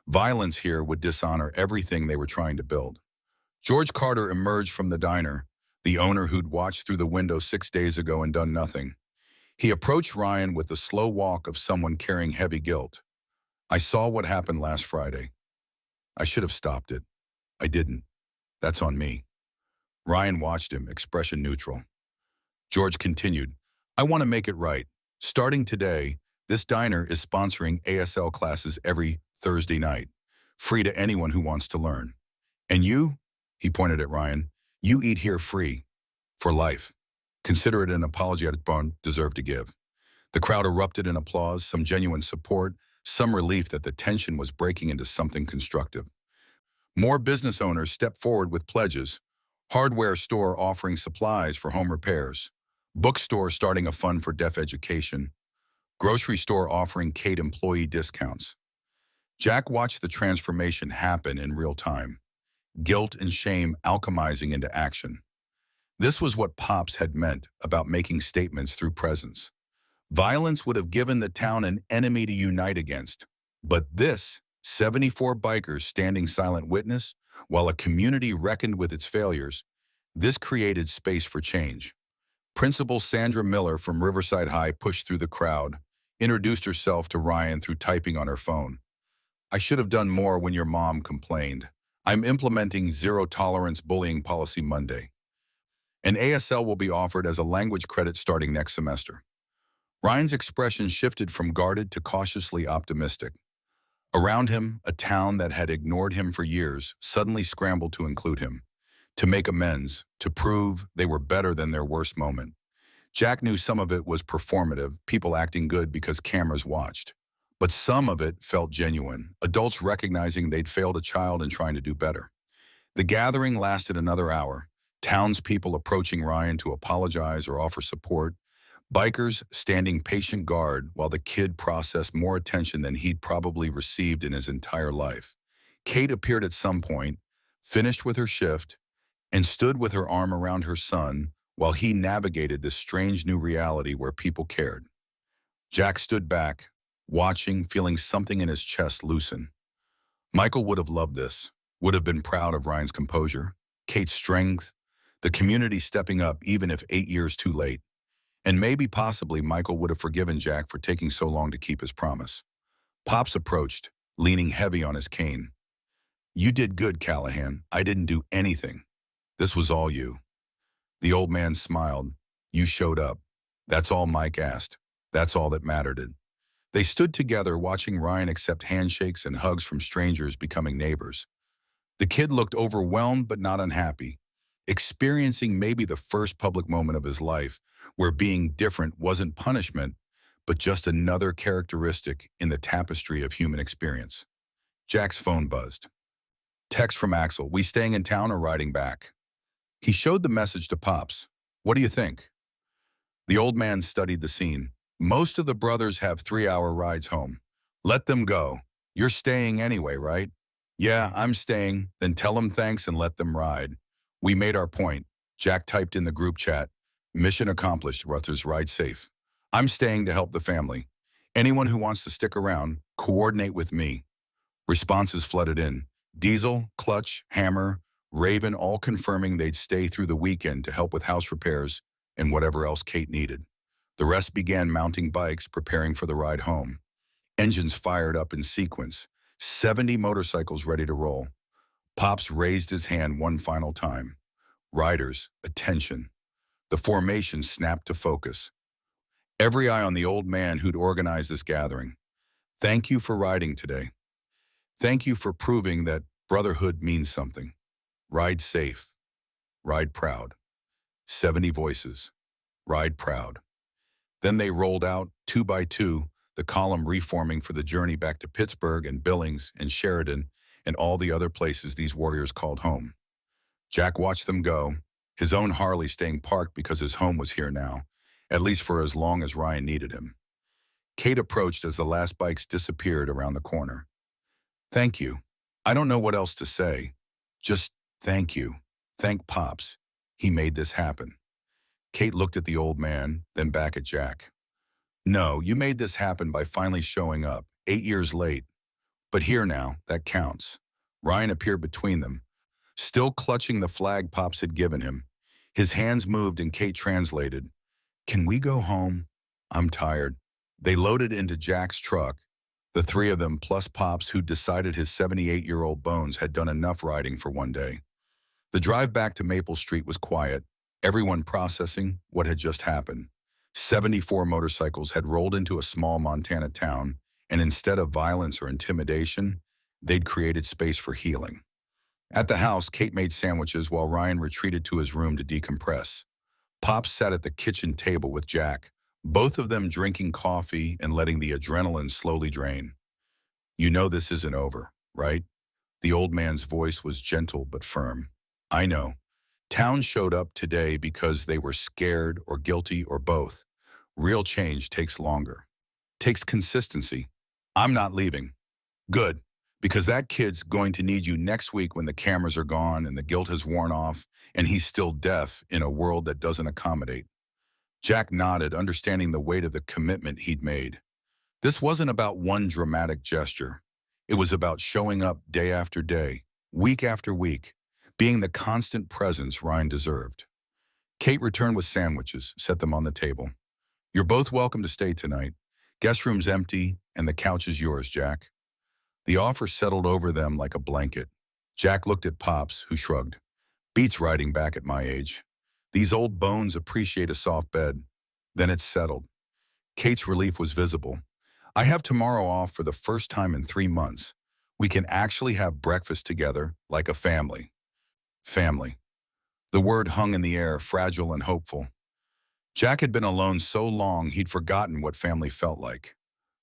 Violence here would dishonor everything they were trying to build. George Carter emerged from the diner, the owner who'd watched through the window 6 days ago and done nothing. He approached Ryan with the slow walk of someone carrying heavy guilt. I saw what happened last Friday. I should have stopped it. I didn't. That's on me. Ryan watched him, expression neutral. George continued, I want to make it right. Starting today, this diner is sponsoring ASL classes every Thursday night, free to anyone who wants to learn. And you, he pointed at Ryan, you eat here free, for life. Consider it an apology I'd deserve to give. The crowd erupted in applause, some genuine support, some relief that the tension was breaking into something constructive. More business owners stepped forward with pledges. Hardware store offering supplies for home repairs. Bookstore starting a fund for deaf education. Grocery store offering Kate employee discounts. Jack watched the transformation happen in real time. Guilt and shame alchemizing into action. This was what Pops had meant about making statements through presence. Violence would have given the town an enemy to unite against. But this, 74 bikers standing silent witness, while a community reckoned with its failures, this created space for change. Principal Sandra Miller from Riverside High pushed through the crowd, introduced herself to Ryan through typing on her phone. I should have done more when your mom complained. I'm implementing zero-tolerance bullying policy Monday. An ASL will be offered as a language credit starting next semester. Ryan's expression shifted from guarded to cautiously optimistic. Around him, a town that had ignored him for years suddenly scrambled to include him, to make amends, to prove they were better than their worst moment. Jack knew some of it was performative, people acting good because cameras watched. But some of it felt genuine, adults recognizing they'd failed a child and trying to do better. The gathering lasted another hour, townspeople approaching Ryan to apologize or offer support, bikers standing patient guard while the kid processed more attention than he'd probably received in his entire life. Kate appeared at some point, finished with her shift, and stood with her arm around her son while he navigated this strange new reality where people cared. Jack stood back, watching, feeling something in his chest loosen. Michael would have loved this, would have been proud of Ryan's composure, Kate's strength, the community stepping up even if 8 years too late. And maybe possibly Michael would have forgiven Jack for taking so long to keep his promise. Pops approached, leaning heavy on his cane. You did good, Callahan. I didn't do anything. This was all you. The old man smiled. You showed up. That's all Mike asked. That's all that mattered. They stood together watching Ryan accept handshakes and hugs from strangers becoming neighbors. The kid looked overwhelmed but not unhappy, experiencing maybe the first public moment of his life where being different wasn't punishment, but just another characteristic in the tapestry of human experience. Jack's phone buzzed. Text from Axel, we staying in town or riding back? He showed the message to Pops. What do you think? The old man studied the scene. Most of the brothers have 3-hour rides home. Let them go. You're staying anyway, right? Yeah, I'm staying. Then tell them thanks and let them ride. We made our point. Jack typed in the group chat. Mission accomplished, Ruthers. Ride safe. I'm staying to help the family. Anyone who wants to stick around, coordinate with me. Responses flooded in. Diesel, Clutch, Hammer, Raven all confirming they'd stay through the weekend to help with house repairs and whatever else Kate needed. The rest began mounting bikes, preparing for the ride home. Engines fired up in sequence. 70 motorcycles ready to roll. Pops raised his hand one final time. Riders, attention. The formation snapped to focus. Every eye on the old man who'd organized this gathering. Thank you for riding today. Thank you for proving that brotherhood means something. Ride safe. Ride proud. 70 voices. Ride proud. Then they rolled out, two by two, the column reforming for the journey back to Pittsburgh and Billings and Sheridan and all the other places these warriors called home. Jack watched them go, his own Harley staying parked because his home was here now, at least for as long as Ryan needed him. Kate approached as the last bikes disappeared around the corner. Thank you. I don't know what else to say. Just thank you. Thank Pops. He made this happen. Kate looked at the old man, then back at Jack. No, you made this happen by finally showing up, 8 years late. But here now, that counts. Ryan appeared between them, still clutching the flag Pops had given him. His hands moved and Kate translated. Can we go home? I'm tired. They loaded into Jack's truck, the three of them plus Pops, who'd decided his 78-year-old bones had done enough riding for one day. The drive back to Maple Street was quiet, everyone processing what had just happened. 74 motorcycles had rolled into a small Montana town, and instead of violence or intimidation, they'd created space for healing. At the house, Kate made sandwiches while Ryan retreated to his room to decompress. Pops sat at the kitchen table with Jack, both of them drinking coffee and letting the adrenaline slowly drain. You know this isn't over, right? The old man's voice was gentle but firm. I know. Town showed up today because they were scared or guilty or both. Real change takes longer. Takes consistency. I'm not leaving. Good, because that kid's going to need you next week when the cameras are gone and the guilt has worn off and he's still deaf in a world that doesn't accommodate. Jack nodded, understanding the weight of the commitment he'd made. This wasn't about one dramatic gesture. It was about showing up day after day, week after week, being the constant presence Ryan deserved. Kate returned with sandwiches, set them on the table. You're both welcome to stay tonight. Guest room's empty, and the couch is yours, Jack. The offer settled over them like a blanket. Jack looked at Pops, who shrugged. Beats riding back at my age. These old bones appreciate a soft bed. Then it's settled. Kate's relief was visible. I have tomorrow off for the first time in 3 months. We can actually have breakfast together like a family. Family. The word hung in the air, fragile and hopeful. Jack had been alone so long he'd forgotten what family felt like.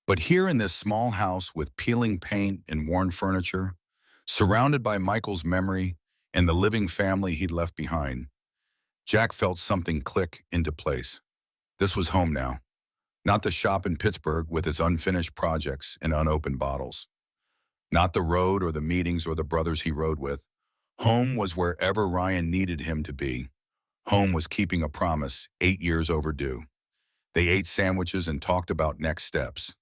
But here in this small house with peeling paint and worn furniture, surrounded by Michael's memory and the living family he'd left behind, Jack felt something click into place. This was home now. Not the shop in Pittsburgh with its unfinished projects and unopened bottles. Not the road or the meetings or the brothers he rode with. Home was wherever Ryan needed him to be. Home was keeping a promise 8 years overdue. They ate sandwiches and talked about next steps.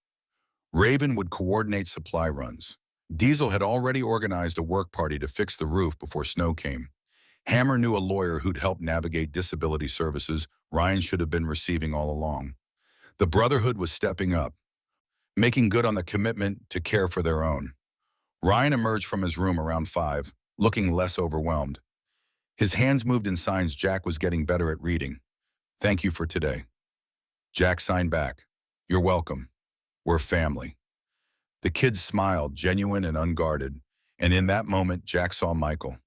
Raven would coordinate supply runs. Diesel had already organized a work party to fix the roof before snow came. Hammer knew a lawyer who'd help navigate disability services Ryan should have been receiving all along. The Brotherhood was stepping up, making good on the commitment to care for their own. Ryan emerged from his room around 5, looking less overwhelmed. His hands moved in signs Jack was getting better at reading. Thank you for today. Jack signed back. You're welcome. We're family. The kids smiled, genuine and unguarded, and in that moment Jack saw Michael.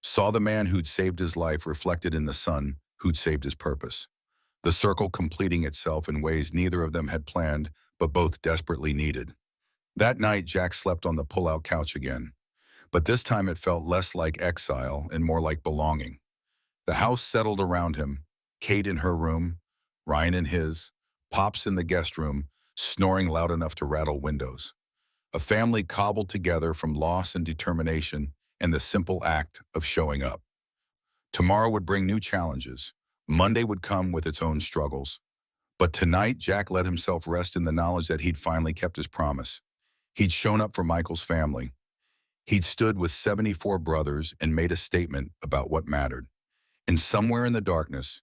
Saw the man who'd saved his life reflected in the son who'd saved his purpose. The circle completing itself in ways neither of them had planned, but both desperately needed. That night, Jack slept on the pull-out couch again. But this time it felt less like exile and more like belonging. The house settled around him, Kate in her room, Ryan in his, Pops in the guest room, snoring loud enough to rattle windows. A family cobbled together from loss and determination and the simple act of showing up. Tomorrow would bring new challenges, Monday would come with its own struggles. But tonight, Jack let himself rest in the knowledge that he'd finally kept his promise. He'd shown up for Michael's family. He'd stood with 74 brothers and made a statement about what mattered. And somewhere in the darkness,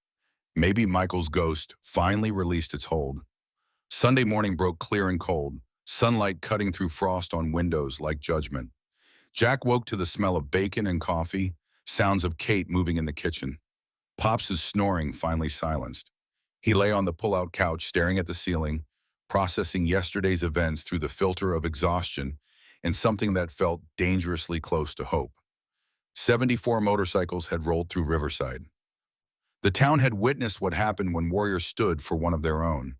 maybe Michael's ghost finally released its hold. Sunday morning broke clear and cold, sunlight cutting through frost on windows like judgment. Jack woke to the smell of bacon and coffee, sounds of Kate moving in the kitchen. Pops' snoring finally silenced. He lay on the pull-out couch staring at the ceiling, processing yesterday's events through the filter of exhaustion and something that felt dangerously close to hope. 74 motorcycles had rolled through Riverside. The town had witnessed what happened when warriors stood for one of their own.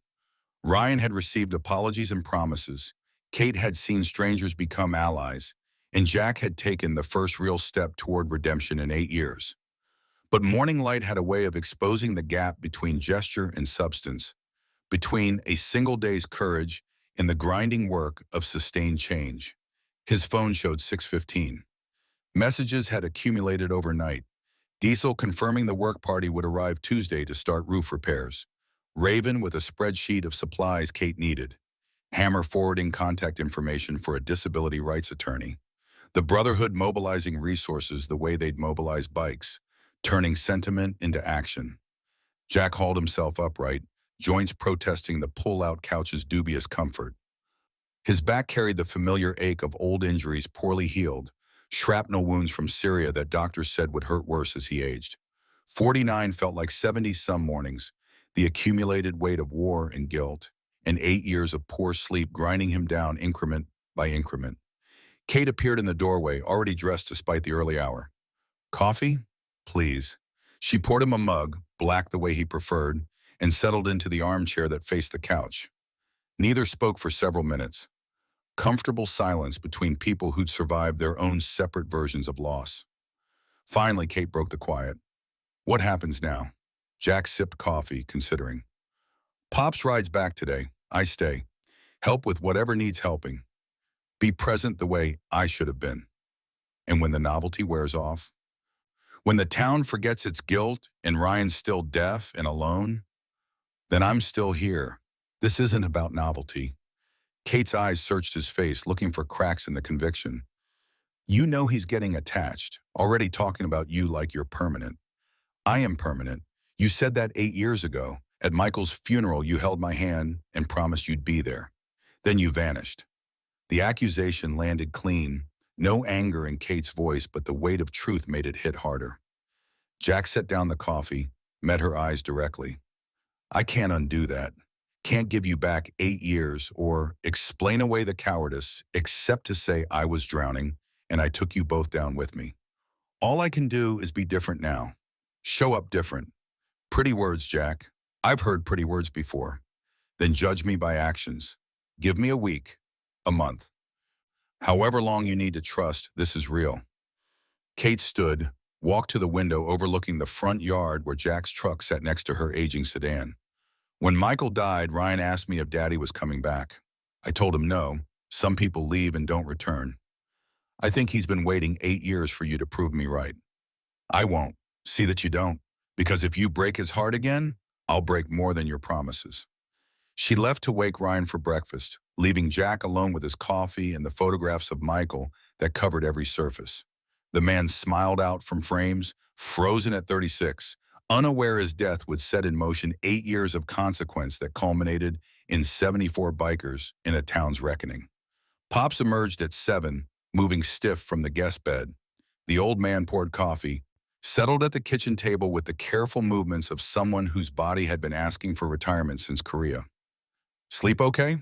Ryan had received apologies and promises. Kate had seen strangers become allies, and Jack had taken the first real step toward redemption in 8 years. But morning light had a way of exposing the gap between gesture and substance, between a single day's courage and the grinding work of sustained change. His phone showed 6:15. Messages had accumulated overnight. Diesel confirming the work party would arrive Tuesday to start roof repairs. Raven with a spreadsheet of supplies Kate needed. Hammer forwarding contact information for a disability rights attorney. The Brotherhood mobilizing resources the way they'd mobilize bikes, turning sentiment into action. Jack hauled himself upright, joints protesting the pull-out couch's dubious comfort. His back carried the familiar ache of old injuries poorly healed, shrapnel wounds from Syria that doctors said would hurt worse as he aged. 49 felt like 70 some mornings, the accumulated weight of war and guilt, and 8 years of poor sleep grinding him down increment by increment. Kate appeared in the doorway, already dressed despite the early hour. Coffee? Please. She poured him a mug, black the way he preferred, and settled into the armchair that faced the couch. Neither spoke for several minutes. Comfortable silence between people who'd survived their own separate versions of loss. Finally, Kate broke the quiet. What happens now? Jack sipped coffee, considering. Pops rides back today. I stay. Help with whatever needs helping. Be present the way I should have been. And when the novelty wears off, when the town forgets its guilt and Ryan's still deaf and alone, then I'm still here. This isn't about novelty. Kate's eyes searched his face, looking for cracks in the conviction. You know he's getting attached, already talking about you like you're permanent. I am permanent. You said that 8 years ago. At Michael's funeral, you held my hand and promised you'd be there. Then you vanished. The accusation landed clean. No anger in Kate's voice, but the weight of truth made it hit harder. Jack set down the coffee, met her eyes directly. I can't undo that. Can't give you back 8 years or explain away the cowardice except to say I was drowning and I took you both down with me. All I can do is be different now. Show up different. Pretty words, Jack. I've heard pretty words before. Then judge me by actions. Give me a week, a month. However long you need to trust this is real. Kate stood, walked to the window overlooking the front yard where Jack's truck sat next to her aging sedan. When Michael died, Ryan asked me if Daddy was coming back. I told him no. Some people leave and don't return. I think he's been waiting 8 years for you to prove me right. I won't. See that you don't. Because if you break his heart again, I'll break more than your promises. She left to wake Ryan for breakfast, leaving Jack alone with his coffee and the photographs of Michael that covered every surface. The man smiled out from frames, frozen at 36, unaware his death would set in motion 8 years of consequence that culminated in 74 bikers in a town's reckoning. Pops emerged at 7, moving stiff from the guest bed. The old man poured coffee, settled at the kitchen table with the careful movements of someone whose body had been asking for retirement since Korea. Sleep okay?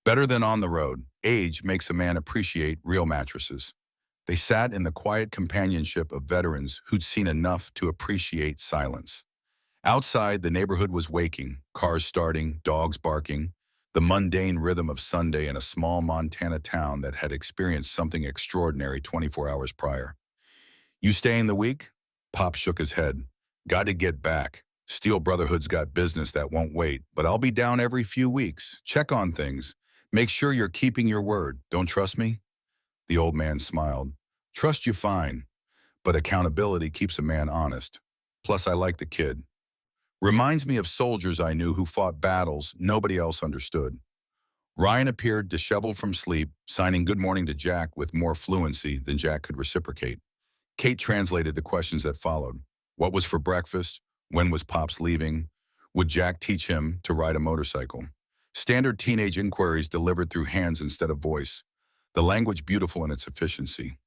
Better than on the road. Age makes a man appreciate real mattresses. They sat in the quiet companionship of veterans who'd seen enough to appreciate silence. Outside, the neighborhood was waking, cars starting, dogs barking, the mundane rhythm of Sunday in a small Montana town that had experienced something extraordinary 24 hours prior. You staying the week? Pop shook his head. Got to get back. Steel Brotherhood's got business that won't wait, but I'll be down every few weeks. Check on things. Make sure you're keeping your word. Don't trust me? The old man smiled. Trust you fine, but accountability keeps a man honest. Plus, I like the kid. Reminds me of soldiers I knew who fought battles nobody else understood. Ryan appeared disheveled from sleep, signing good morning to Jack with more fluency than Jack could reciprocate. Kate translated the questions that followed. What was for breakfast? When was Pops leaving? Would Jack teach him to ride a motorcycle? Standard teenage inquiries delivered through hands instead of voice. The language beautiful in its efficiency.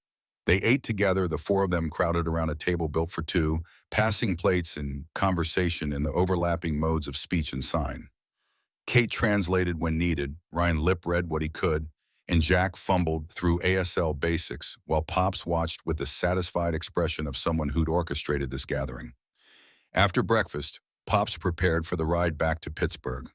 They ate together, the four of them crowded around a table built for two, passing plates and conversation in the overlapping modes of speech and sign. Kate translated when needed, Ryan lip-read what he could, and Jack fumbled through ASL basics while Pops watched with the satisfied expression of someone who'd orchestrated this gathering. After breakfast, Pops prepared for the ride back to Pittsburgh.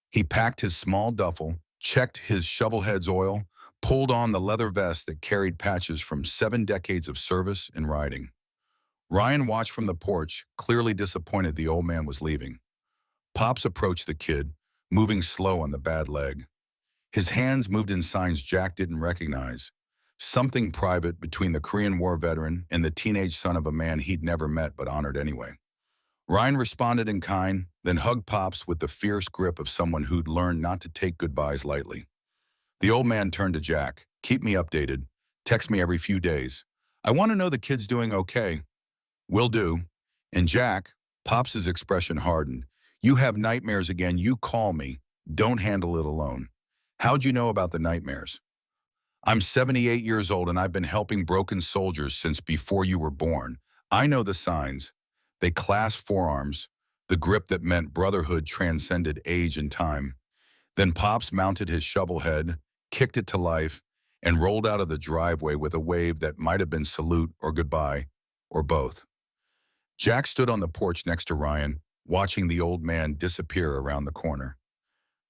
He packed his small duffel, checked his shovelhead's oil, pulled on the leather vest that carried patches from 7 decades of service and riding. Ryan watched from the porch, clearly disappointed the old man was leaving. Pops approached the kid, moving slow on the bad leg. His hands moved in signs Jack didn't recognize, something private between the Korean War veteran and the teenage son of a man he'd never met but honored anyway. Ryan responded in kind, then hugged Pops with the fierce grip of someone who'd learned not to take goodbyes lightly. The old man turned to Jack. Keep me updated. Text me every few days. I want to know the kid's doing okay. Will do. And Jack, Pops' expression hardened. You have nightmares again, you call me. Don't handle it alone. How'd you know about the nightmares? I'm 78 years old and I've been helping broken soldiers since before you were born. I know the signs. They clasped forearms, the grip that meant brotherhood transcended age and time. Then Pops mounted his shovel head, kicked it to life, and rolled out of the driveway with a wave that might have been salute or goodbye, or both. Jack stood on the porch next to Ryan, watching the old man disappear around the corner.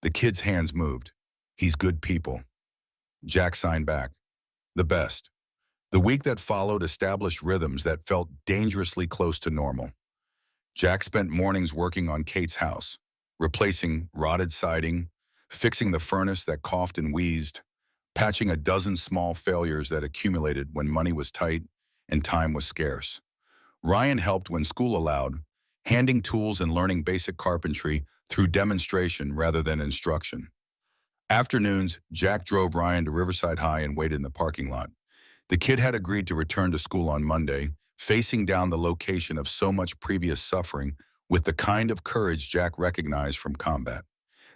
The kid's hands moved. He's good people. Jack signed back. The best. The week that followed established rhythms that felt dangerously close to normal. Jack spent mornings working on Kate's house, replacing rotted siding, fixing the furnace that coughed and wheezed, patching a dozen small failures that accumulated when money was tight and time was scarce. Ryan helped when school allowed, handing tools and learning basic carpentry through demonstration rather than instruction. Afternoons, Jack drove Ryan to Riverside High and waited in the parking lot. The kid had agreed to return to school on Monday, facing down the location of so much previous suffering with the kind of courage Jack recognized from combat.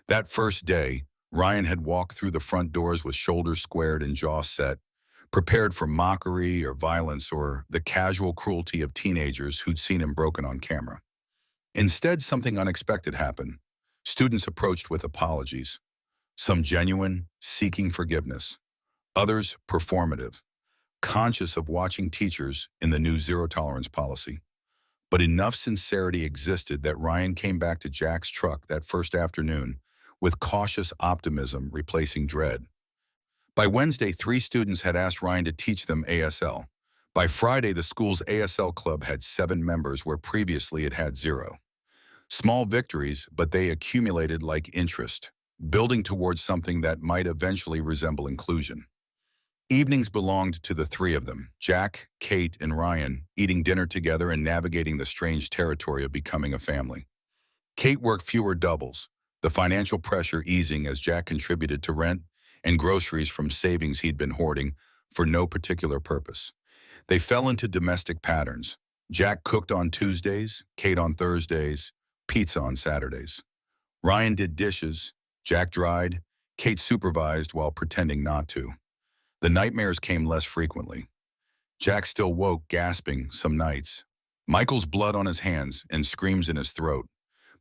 That first day, Ryan had walked through the front doors with shoulders squared and jaw set, prepared for mockery or violence or the casual cruelty of teenagers who'd seen him broken on camera. Instead, something unexpected happened. Students approached with apologies. Some genuine, seeking forgiveness. Others performative, conscious of watching teachers in the new zero-tolerance policy. But enough sincerity existed that Ryan came back to Jack's truck that first afternoon with cautious optimism replacing dread. By Wednesday, 3 students had asked Ryan to teach them ASL. By Friday, the school's ASL club had 7 members where previously it had 0. Small victories, but they accumulated like interest, building towards something that might eventually resemble inclusion. Evenings belonged to the 3 of them, Jack, Kate, and Ryan, eating dinner together and navigating the strange territory of becoming a family. Kate worked fewer doubles, the financial pressure easing as Jack contributed to rent and groceries from savings he'd been hoarding for no particular purpose. They fell into domestic patterns. Jack cooked on Tuesdays, Kate on Thursdays, pizza on Saturdays. Ryan did dishes, Jack dried, Kate supervised while pretending not to. The nightmares came less frequently. Jack still woke gasping some nights, Michael's blood on his hands and screams in his throat.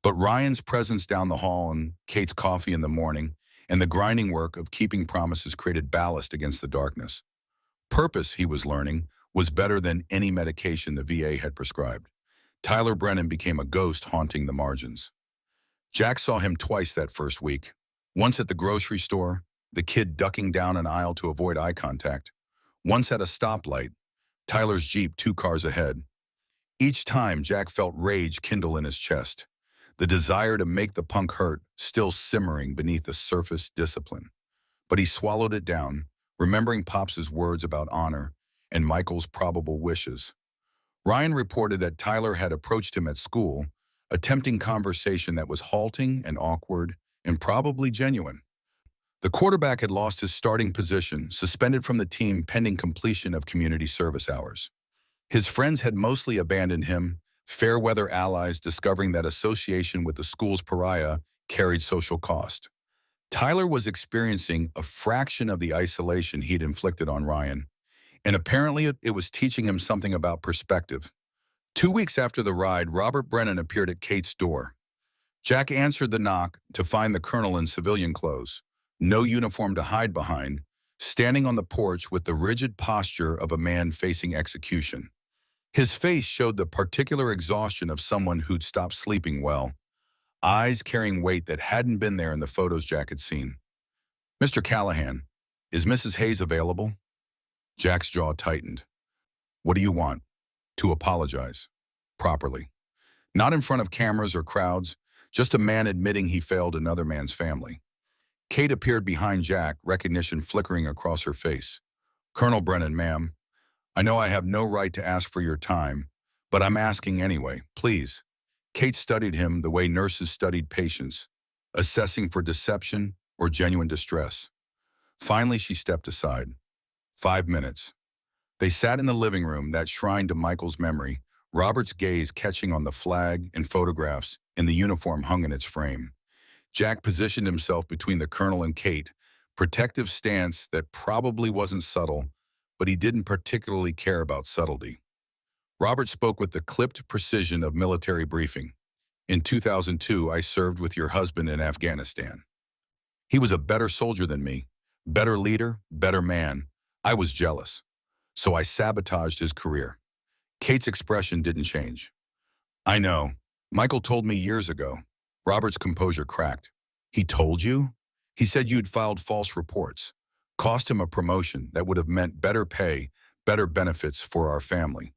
But Ryan's presence down the hall and Kate's coffee in the morning and the grinding work of keeping promises created ballast against the darkness. Purpose, he was learning, was better than any medication the VA had prescribed. Tyler Brennan became a ghost haunting the margins. Jack saw him twice that first week. Once at the grocery store, the kid ducking down an aisle to avoid eye contact. Once at a stoplight, Tyler's Jeep 2 cars ahead. Each time, Jack felt rage kindle in his chest, the desire to make the punk hurt still simmering beneath the surface discipline. But he swallowed it down, remembering Pops' words about honor and Michael's probable wishes. Ryan reported that Tyler had approached him at school, attempting conversation that was halting and awkward and probably genuine. The quarterback had lost his starting position, suspended from the team pending completion of community service hours. His friends had mostly abandoned him, fair weather allies discovering that association with the school's pariah carried social cost. Tyler was experiencing a fraction of the isolation he'd inflicted on Ryan, and apparently it was teaching him something about perspective. 2 weeks after the ride, Robert Brennan appeared at Kate's door. Jack answered the knock to find the colonel in civilian clothes, no uniform to hide behind, standing on the porch with the rigid posture of a man facing execution. His face showed the particular exhaustion of someone who'd stopped sleeping well, eyes carrying weight that hadn't been there in the photos Jack had seen. "Mr. Callahan, is Mrs. Hayes available?" Jack's jaw tightened. "What do you want?" "To apologize. Properly. Not in front of cameras or crowds, just a man admitting he failed another man's family." Kate appeared behind Jack, recognition flickering across her face. "Colonel Brennan, ma'am, I know I have no right to ask for your time, but I'm asking anyway, please." Kate studied him the way nurses studied patients, assessing for deception or genuine distress. Finally, she stepped aside. 5 minutes. They sat in the living room, that shrine to Michael's memory, Robert's gaze catching on the flag and photographs and the uniform hung in its frame. Jack positioned himself between the colonel and Kate, protective stance that probably wasn't subtle, but he didn't particularly care about subtlety. Robert spoke with the clipped precision of military briefing. "In 2002, I served with your husband in Afghanistan. He was a better soldier than me, better leader, better man. I was jealous, so I sabotaged his career." Kate's expression didn't change. "I know. Michael told me years ago." Robert's composure cracked. "He told you?" "He said you'd filed false reports. Cost him a promotion that would have meant better pay, better benefits for our family.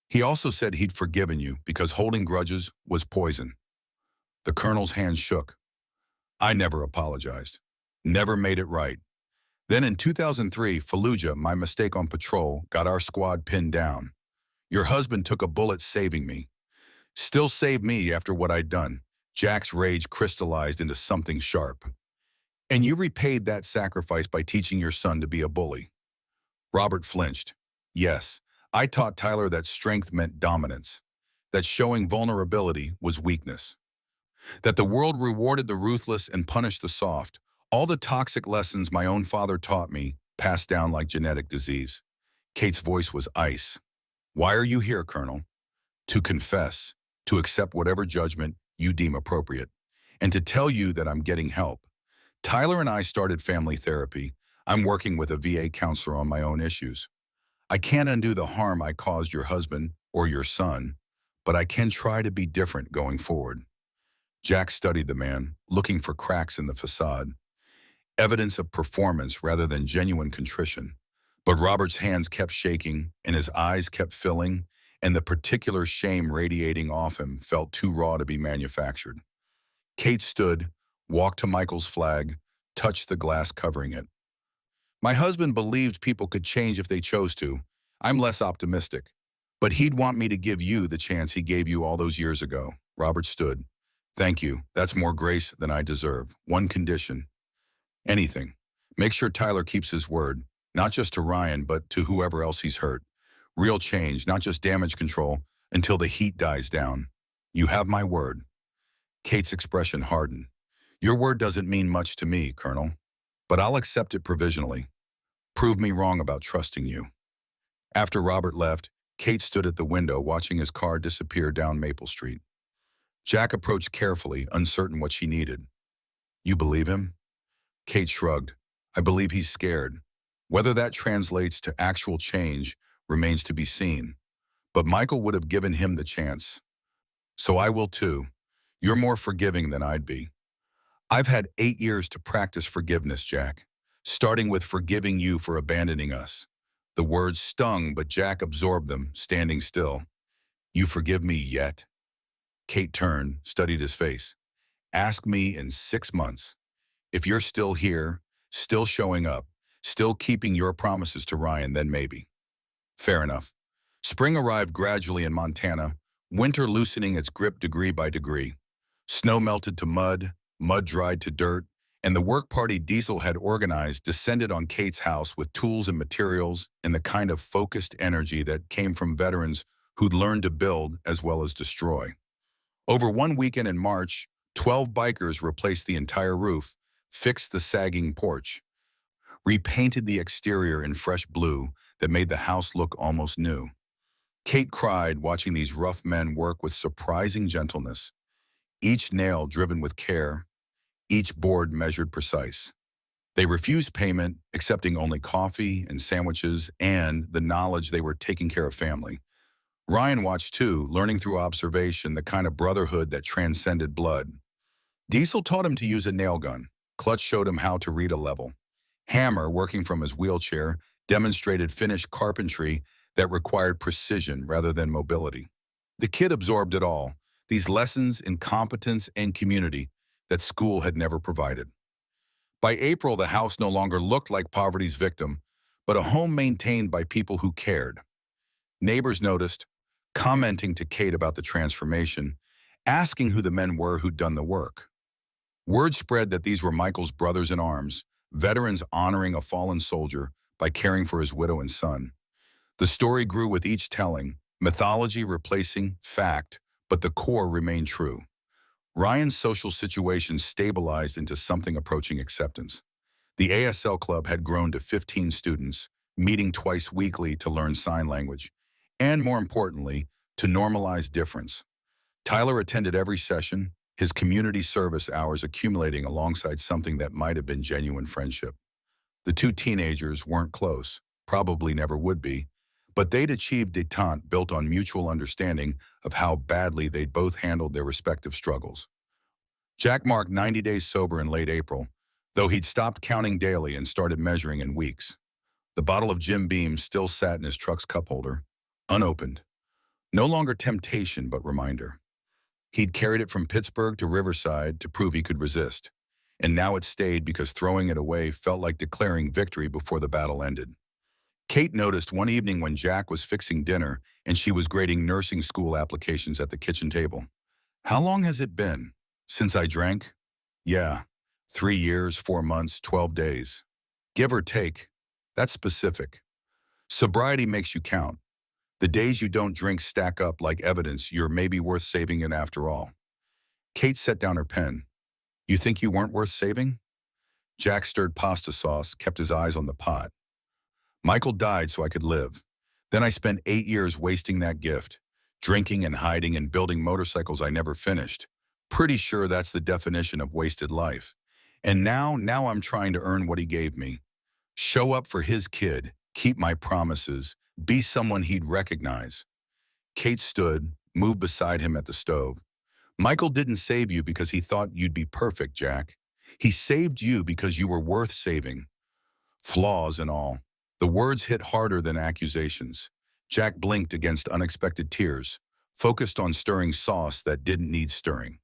He also said he'd forgiven you because holding grudges was poison." The colonel's hand shook. "I never apologized. Never made it right. Then in 2003, Fallujah, my mistake on patrol, got our squad pinned down. Your husband took a bullet saving me. Still saved me after what I'd done." Jack's rage crystallized into something sharp. "And you repaid that sacrifice by teaching your son to be a bully." Robert flinched. "Yes, I taught Tyler that strength meant dominance, that showing vulnerability was weakness, that the world rewarded the ruthless and punished the soft. All the toxic lessons my own father taught me, passed down like genetic disease." Kate's voice was ice. "Why are you here, Colonel?" "To confess, to accept whatever judgment you deem appropriate, and to tell you that I'm getting help. Tyler and I started family therapy. I'm working with a VA counselor on my own issues. I can't undo the harm I caused your husband or your son, but I can try to be different going forward." Jack studied the man, looking for cracks in the facade, evidence of performance rather than genuine contrition. But Robert's hands kept shaking and his eyes kept filling, and the particular shame radiating off him felt too raw to be manufactured. Kate stood, walked to Michael's flag, touched the glass covering it. "My husband believed people could change if they chose to. I'm less optimistic. But he'd want me to give you the chance he gave you all those years ago." Robert stood. "Thank you. That's more grace than I deserve. One condition." "Anything. Make sure Tyler keeps his word, not just to Ryan, but to whoever else he's hurt. Real change, not just damage control, until the heat dies down. You have my word." Kate's expression hardened. "Your word doesn't mean much to me, Colonel, but I'll accept it provisionally. Prove me wrong about trusting you." After Robert left, Kate stood at the window watching his car disappear down Maple Street. Jack approached carefully, uncertain what she needed. "You believe him?" Kate shrugged. "I believe he's scared. Whether that translates to actual change remains to be seen. But Michael would have given him the chance. So I will too. You're more forgiving than I'd be. I've had 8 years to practice forgiveness, Jack, starting with forgiving you for abandoning us." The words stung, but Jack absorbed them, standing still. "You forgive me yet?" Kate turned, studied his face. "Ask me in 6 months. If you're still here, still showing up, still keeping your promises to Ryan, then maybe." Fair enough. Spring arrived gradually in Montana, winter loosening its grip degree by degree. Snow melted to mud, mud dried to dirt, and the work party Diesel had organized descended on Kate's house with tools and materials and the kind of focused energy that came from veterans who'd learned to build as well as destroy. Over one weekend in March, 12 bikers replaced the entire roof, fixed the sagging porch, repainted the exterior in fresh blue that made the house look almost new. Kate cried watching these rough men work with surprising gentleness, each nail driven with care, each board measured precise. They refused payment, accepting only coffee and sandwiches and the knowledge they were taking care of family. Ryan watched too, learning through observation the kind of brotherhood that transcended blood. Diesel taught him to use a nail gun. Clutch showed him how to read a level. Hammer, working from his wheelchair, demonstrated finished carpentry that required precision rather than mobility. The kid absorbed it all, these lessons in competence and community that school had never provided. By April, the house no longer looked like poverty's victim, but a home maintained by people who cared. Neighbors noticed, commenting to Kate about the transformation, asking who the men were who'd done the work. Word spread that these were Michael's brothers in arms, veterans honoring a fallen soldier by caring for his widow and son. The story grew with each telling, mythology replacing fact, but the core remained true. Ryan's social situation stabilized into something approaching acceptance. The ASL club had grown to 15 students, meeting twice weekly to learn sign language, and more importantly, to normalize difference. Tyler attended every session, his community service hours accumulating alongside something that might have been genuine friendship. The two teenagers weren't close, probably never would be, but they'd achieved détente built on mutual understanding of how badly they'd both handled their respective struggles. Jack marked 90 days sober in late April, though he'd stopped counting daily and started measuring in weeks. The bottle of Jim Beam still sat in his truck's cup holder, unopened. No longer temptation, but reminder. He'd carried it from Pittsburgh to Riverside to prove he could resist, and now it stayed because throwing it away felt like declaring victory before the battle ended. Kate noticed one evening when Jack was fixing dinner and she was grading nursing school applications at the kitchen table. "How long has it been since I drank?" "Yeah, 3 years, 4 months, 12 days. Give or take. That's specific. Sobriety makes you count. The days you don't drink stack up like evidence you're maybe worth saving it after all." Kate set down her pen. "You think you weren't worth saving?" Jack stirred pasta sauce, kept his eyes on the pot. "Michael died so I could live. Then I spent 8 years wasting that gift, drinking and hiding and building motorcycles I never finished. Pretty sure that's the definition of wasted life. And now I'm trying to earn what he gave me. Show up for his kid, keep my promises, be someone he'd recognize." Kate stood, moved beside him at the stove. "Michael didn't save you because he thought you'd be perfect, Jack. He saved you because you were worth saving. Flaws and all." The words hit harder than accusations. Jack blinked against unexpected tears, focused on stirring sauce that didn't need stirring.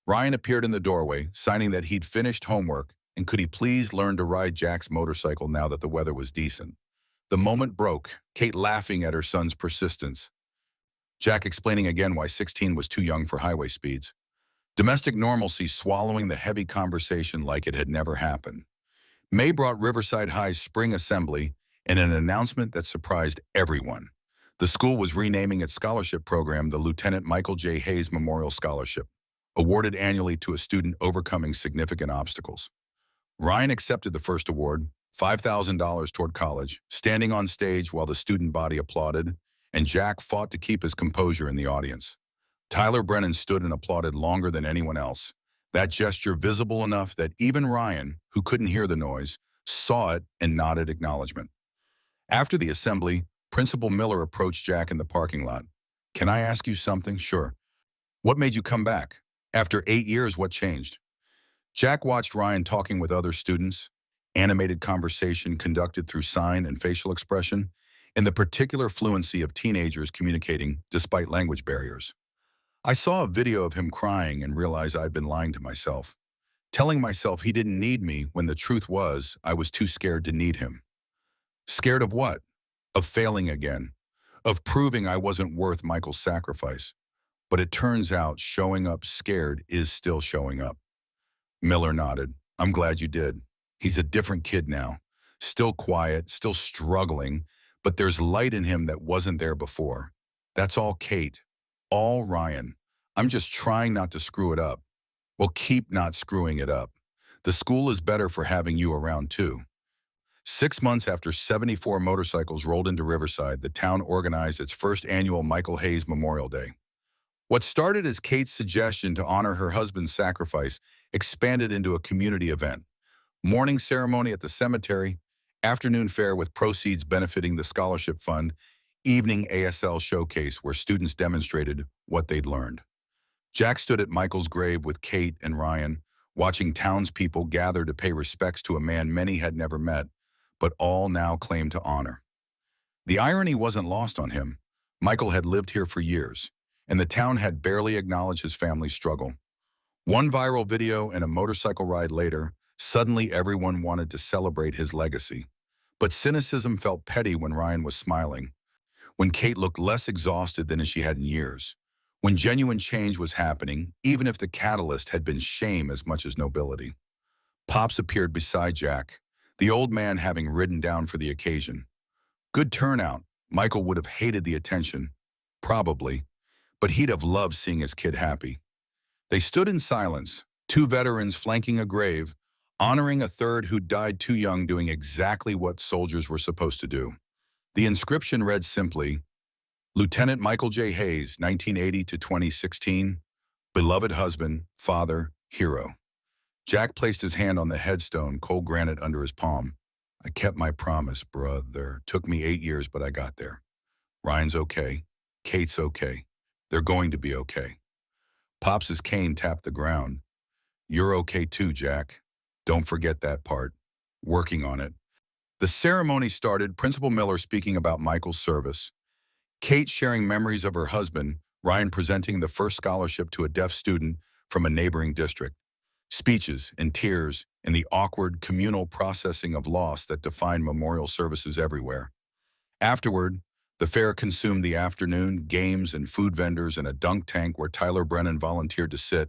Ryan appeared in the doorway, signing that he'd finished homework and could he please learn to ride Jack's motorcycle now that the weather was decent. The moment broke, Kate laughing at her son's persistence. Jack explaining again why 16 was too young for highway speeds. Domestic normalcy swallowing the heavy conversation like it had never happened. May brought Riverside High's spring assembly and an announcement that surprised everyone. The school was renaming its scholarship program the Lieutenant Michael J. Hayes Memorial Scholarship, awarded annually to a student overcoming significant obstacles. Ryan accepted the first award, $5,000 toward college, standing on stage while the student body applauded, and Jack fought to keep his composure in the audience. Tyler Brennan stood and applauded longer than anyone else, that gesture visible enough that even Ryan, who couldn't hear the noise, saw it and nodded acknowledgement. After the assembly, Principal Miller approached Jack in the parking lot. "Can I ask you something?" "Sure." "What made you come back? After 8 years, what changed?" Jack watched Ryan talking with other students, animated conversation conducted through sign and facial expression, and the particular fluency of teenagers communicating despite language barriers. "I saw a video of him crying and realized I'd been lying to myself, telling myself he didn't need me when the truth was I was too scared to need him." "Scared of what?" "Of failing again. Of proving I wasn't worth Michael's sacrifice." But it turns out showing up scared is still showing up. Miller nodded. I'm glad you did. He's a different kid now. Still quiet, still struggling, but there's light in him that wasn't there before. That's all Kate. All Ryan. I'm just trying not to screw it up. Well, keep not screwing it up. The school is better for having you around too. 6 months after 74 motorcycles rolled into Riverside, the town organized its first annual Michael Hayes Memorial Day. What started as Kate's suggestion to honor her husband's sacrifice expanded into a community event. Morning ceremony at the cemetery, afternoon fair with proceeds benefiting the scholarship fund, evening ASL showcase where students demonstrated what they'd learned. Jack stood at Michael's grave with Kate and Ryan, watching townspeople gather to pay respects to a man many had never met, but all now claimed to honor. The irony wasn't lost on him. Michael had lived here for years, and the town had barely acknowledged his family's struggle. One viral video and a motorcycle ride later, suddenly everyone wanted to celebrate his legacy. But cynicism felt petty when Ryan was smiling, when Kate looked less exhausted than she had in years, when genuine change was happening, even if the catalyst had been shame as much as nobility. Pops appeared beside Jack, the old man having ridden down for the occasion. Good turnout. Michael would have hated the attention, probably, but he'd have loved seeing his kid happy. They stood in silence, two veterans flanking a grave, honoring a third who died too young doing exactly what soldiers were supposed to do. The inscription read simply, Lieutenant Michael J. Hayes, 1980 to 2016, beloved husband, father, hero. Jack placed his hand on the headstone, cold granite under his palm. I kept my promise, brother. Took me 8 years, but I got there. Ryan's okay. Kate's okay. They're going to be okay. Pops's cane tapped the ground. You're okay too, Jack. Don't forget that part. Working on it. The ceremony started, Principal Miller speaking about Michael's service, Kate sharing memories of her husband, Ryan presenting the first scholarship to a deaf student from a neighboring district, speeches and tears and the awkward communal processing of loss that defined memorial services everywhere. Afterward, the fair consumed the afternoon, games and food vendors and a dunk tank where Tyler Brennan volunteered to sit,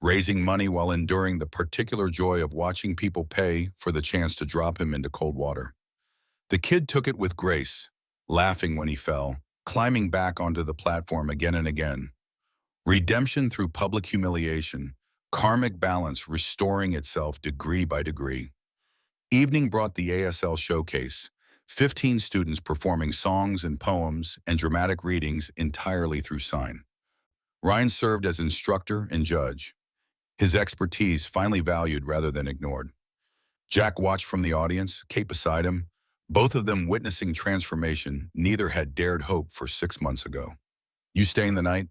raising money while enduring the particular joy of watching people pay for the chance to drop him into cold water. The kid took it with grace, laughing when he fell, climbing back onto the platform again and again. Redemption through public humiliation, karmic balance restoring itself degree by degree. Evening brought the ASL showcase, 15 students performing songs and poems and dramatic readings entirely through sign. Ryan served as instructor and judge, his expertise finally valued rather than ignored. Jack watched from the audience, Kate beside him, both of them witnessing transformation neither had dared hope for 6 months ago. You staying the night?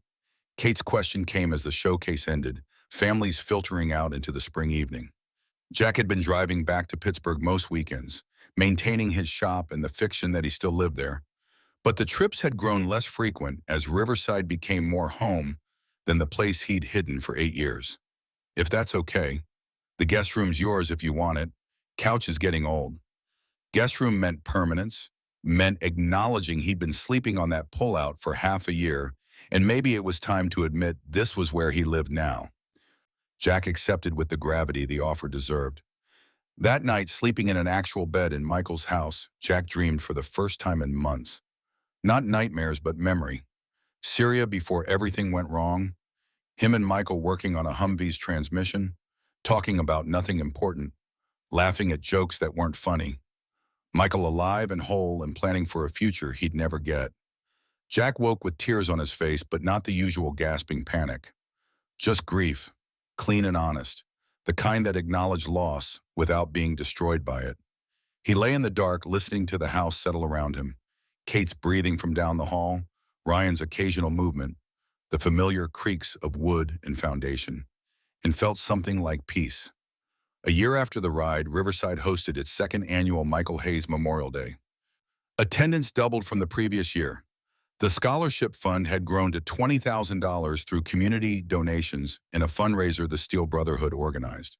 Kate's question came as the showcase ended, families filtering out into the spring evening. Jack had been driving back to Pittsburgh most weekends, maintaining his shop and the fiction that he still lived there. But the trips had grown less frequent as Riverside became more home than the place he'd hidden for 8 years. If that's okay, the guest room's yours if you want it. Couch is getting old. Guest room meant permanence, meant acknowledging he'd been sleeping on that pullout for half a year, and maybe it was time to admit this was where he lived now. Jack accepted with the gravity the offer deserved. That night, sleeping in an actual bed in Michael's house, Jack dreamed for the first time in months. Not nightmares, but memory. Syria before everything went wrong. Him and Michael working on a Humvee's transmission, talking about nothing important, laughing at jokes that weren't funny. Michael alive and whole and planning for a future he'd never get. Jack woke with tears on his face, but not the usual gasping panic. Just grief, clean and honest, the kind that acknowledged loss without being destroyed by it. He lay in the dark, listening to the house settle around him. Kate's breathing from down the hall, Ryan's occasional movement, the familiar creaks of wood and foundation, and felt something like peace. A year after the ride, Riverside hosted its second annual Michael Hayes Memorial Day. Attendance doubled from the previous year. The scholarship fund had grown to $20,000 through community donations and a fundraiser the Steel Brotherhood organized.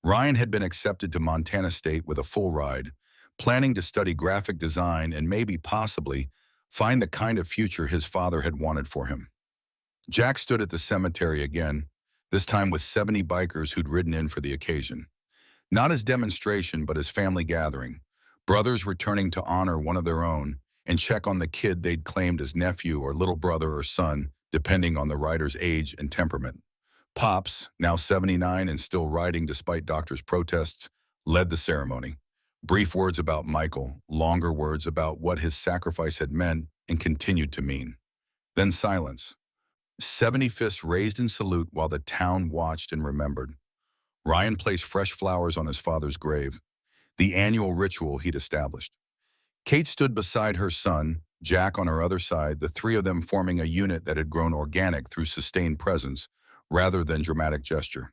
Ryan had been accepted to Montana State with a full ride, planning to study graphic design and maybe possibly find the kind of future his father had wanted for him. Jack stood at the cemetery again, this time with 70 bikers who'd ridden in for the occasion. Not as demonstration, but as family gathering. Brothers returning to honor one of their own and check on the kid they'd claimed as nephew or little brother or son, depending on the rider's age and temperament. Pops, now 79 and still riding despite doctors' protests, led the ceremony. Brief words about Michael, longer words about what his sacrifice had meant and continued to mean. Then silence. 70 fists raised in salute while the town watched and remembered. Ryan placed fresh flowers on his father's grave, the annual ritual he'd established. Kate stood beside her son, Jack on her other side, the three of them forming a unit that had grown organic through sustained presence rather than dramatic gesture.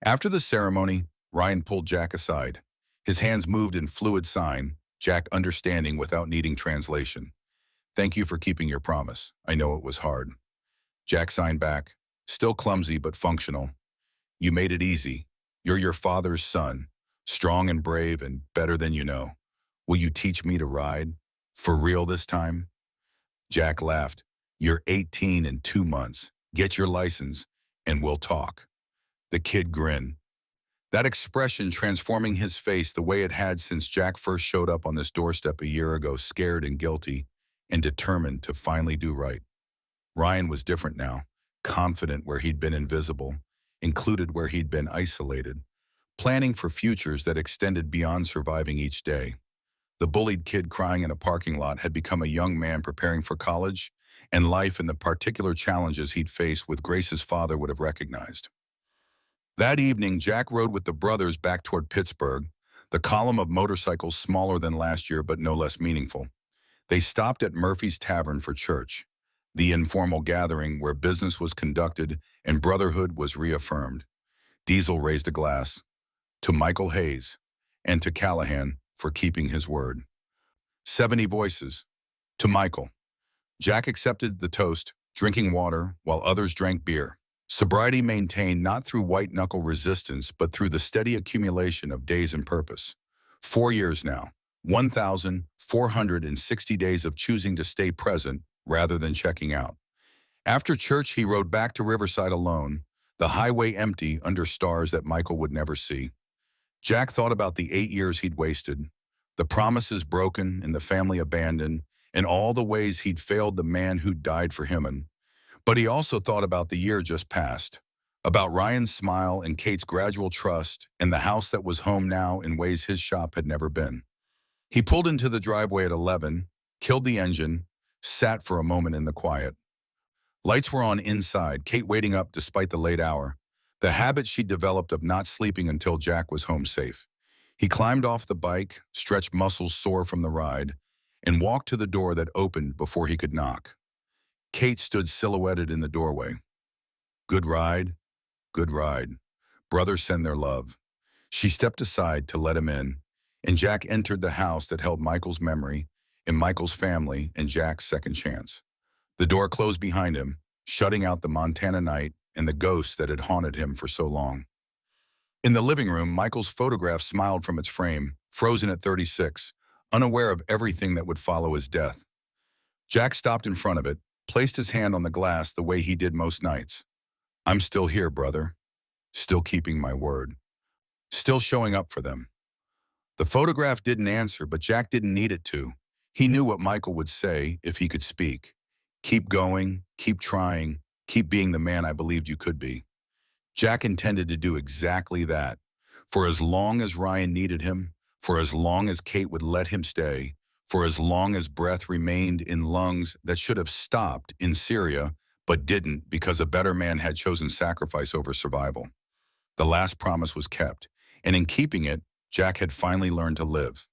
After the ceremony, Ryan pulled Jack aside. His hands moved in fluid sign, Jack understanding without needing translation. "Thank you for keeping your promise. I know it was hard." Jack signed back, still clumsy but functional. "You made it easy. You're your father's son, strong and brave and better than you know. Will you teach me to ride? For real this time?" Jack laughed. "You're 18 in 2 months. Get your license, and we'll talk." The kid grinned. That expression transforming his face the way it had since Jack first showed up on this doorstep a year ago, scared and guilty, and determined to finally do right. Ryan was different now, confident where he'd been invisible, included where he'd been isolated, planning for futures that extended beyond surviving each day. The bullied kid crying in a parking lot had become a young man preparing for college and life and the particular challenges he'd face with grace his father would have recognized. That evening, Jack rode with the brothers back toward Pittsburgh, the column of motorcycles smaller than last year but no less meaningful. They stopped at Murphy's Tavern for church, the informal gathering where business was conducted and brotherhood was reaffirmed. Diesel raised a glass. To Michael Hayes, and to Callahan for keeping his word. 70 voices. To Michael. Jack accepted the toast, drinking water while others drank beer. Sobriety maintained not through white-knuckle resistance, but through the steady accumulation of days and purpose. 4 years now, 1,460 days of choosing to stay present rather than checking out. After church, he rode back to Riverside alone, the highway empty under stars that Michael would never see. Jack thought about the 8 years he'd wasted, the promises broken and the family abandoned, and all the ways he'd failed the man who'd died for him. But he also thought about the year just past, about Ryan's smile and Kate's gradual trust and the house that was home now in ways his shop had never been. He pulled into the driveway at 11, killed the engine, sat for a moment in the quiet. Lights were on inside, Kate waiting up despite the late hour, the habit she'd developed of not sleeping until Jack was home safe. He climbed off the bike, stretched muscles sore from the ride, and walked to the door that opened before he could knock. Kate stood silhouetted in the doorway. "Good ride, good ride. Brothers send their love." She stepped aside to let him in, and Jack entered the house that held Michael's memory and Michael's family and Jack's second chance. The door closed behind him, shutting out the Montana night and the ghosts that had haunted him for so long. In the living room, Michael's photograph smiled from its frame, frozen at 36, unaware of everything that would follow his death. Jack stopped in front of it, placed his hand on the glass the way he did most nights. "I'm still here, brother. Still keeping my word. Still showing up for them." The photograph didn't answer, but Jack didn't need it to. He knew what Michael would say if he could speak. "Keep going, keep trying, keep being the man I believed you could be." Jack intended to do exactly that. For as long as Ryan needed him, for as long as Kate would let him stay, for as long as breath remained in lungs that should have stopped in Syria, but didn't because a better man had chosen sacrifice over survival. The last promise was kept, and in keeping it, Jack had finally learned to live.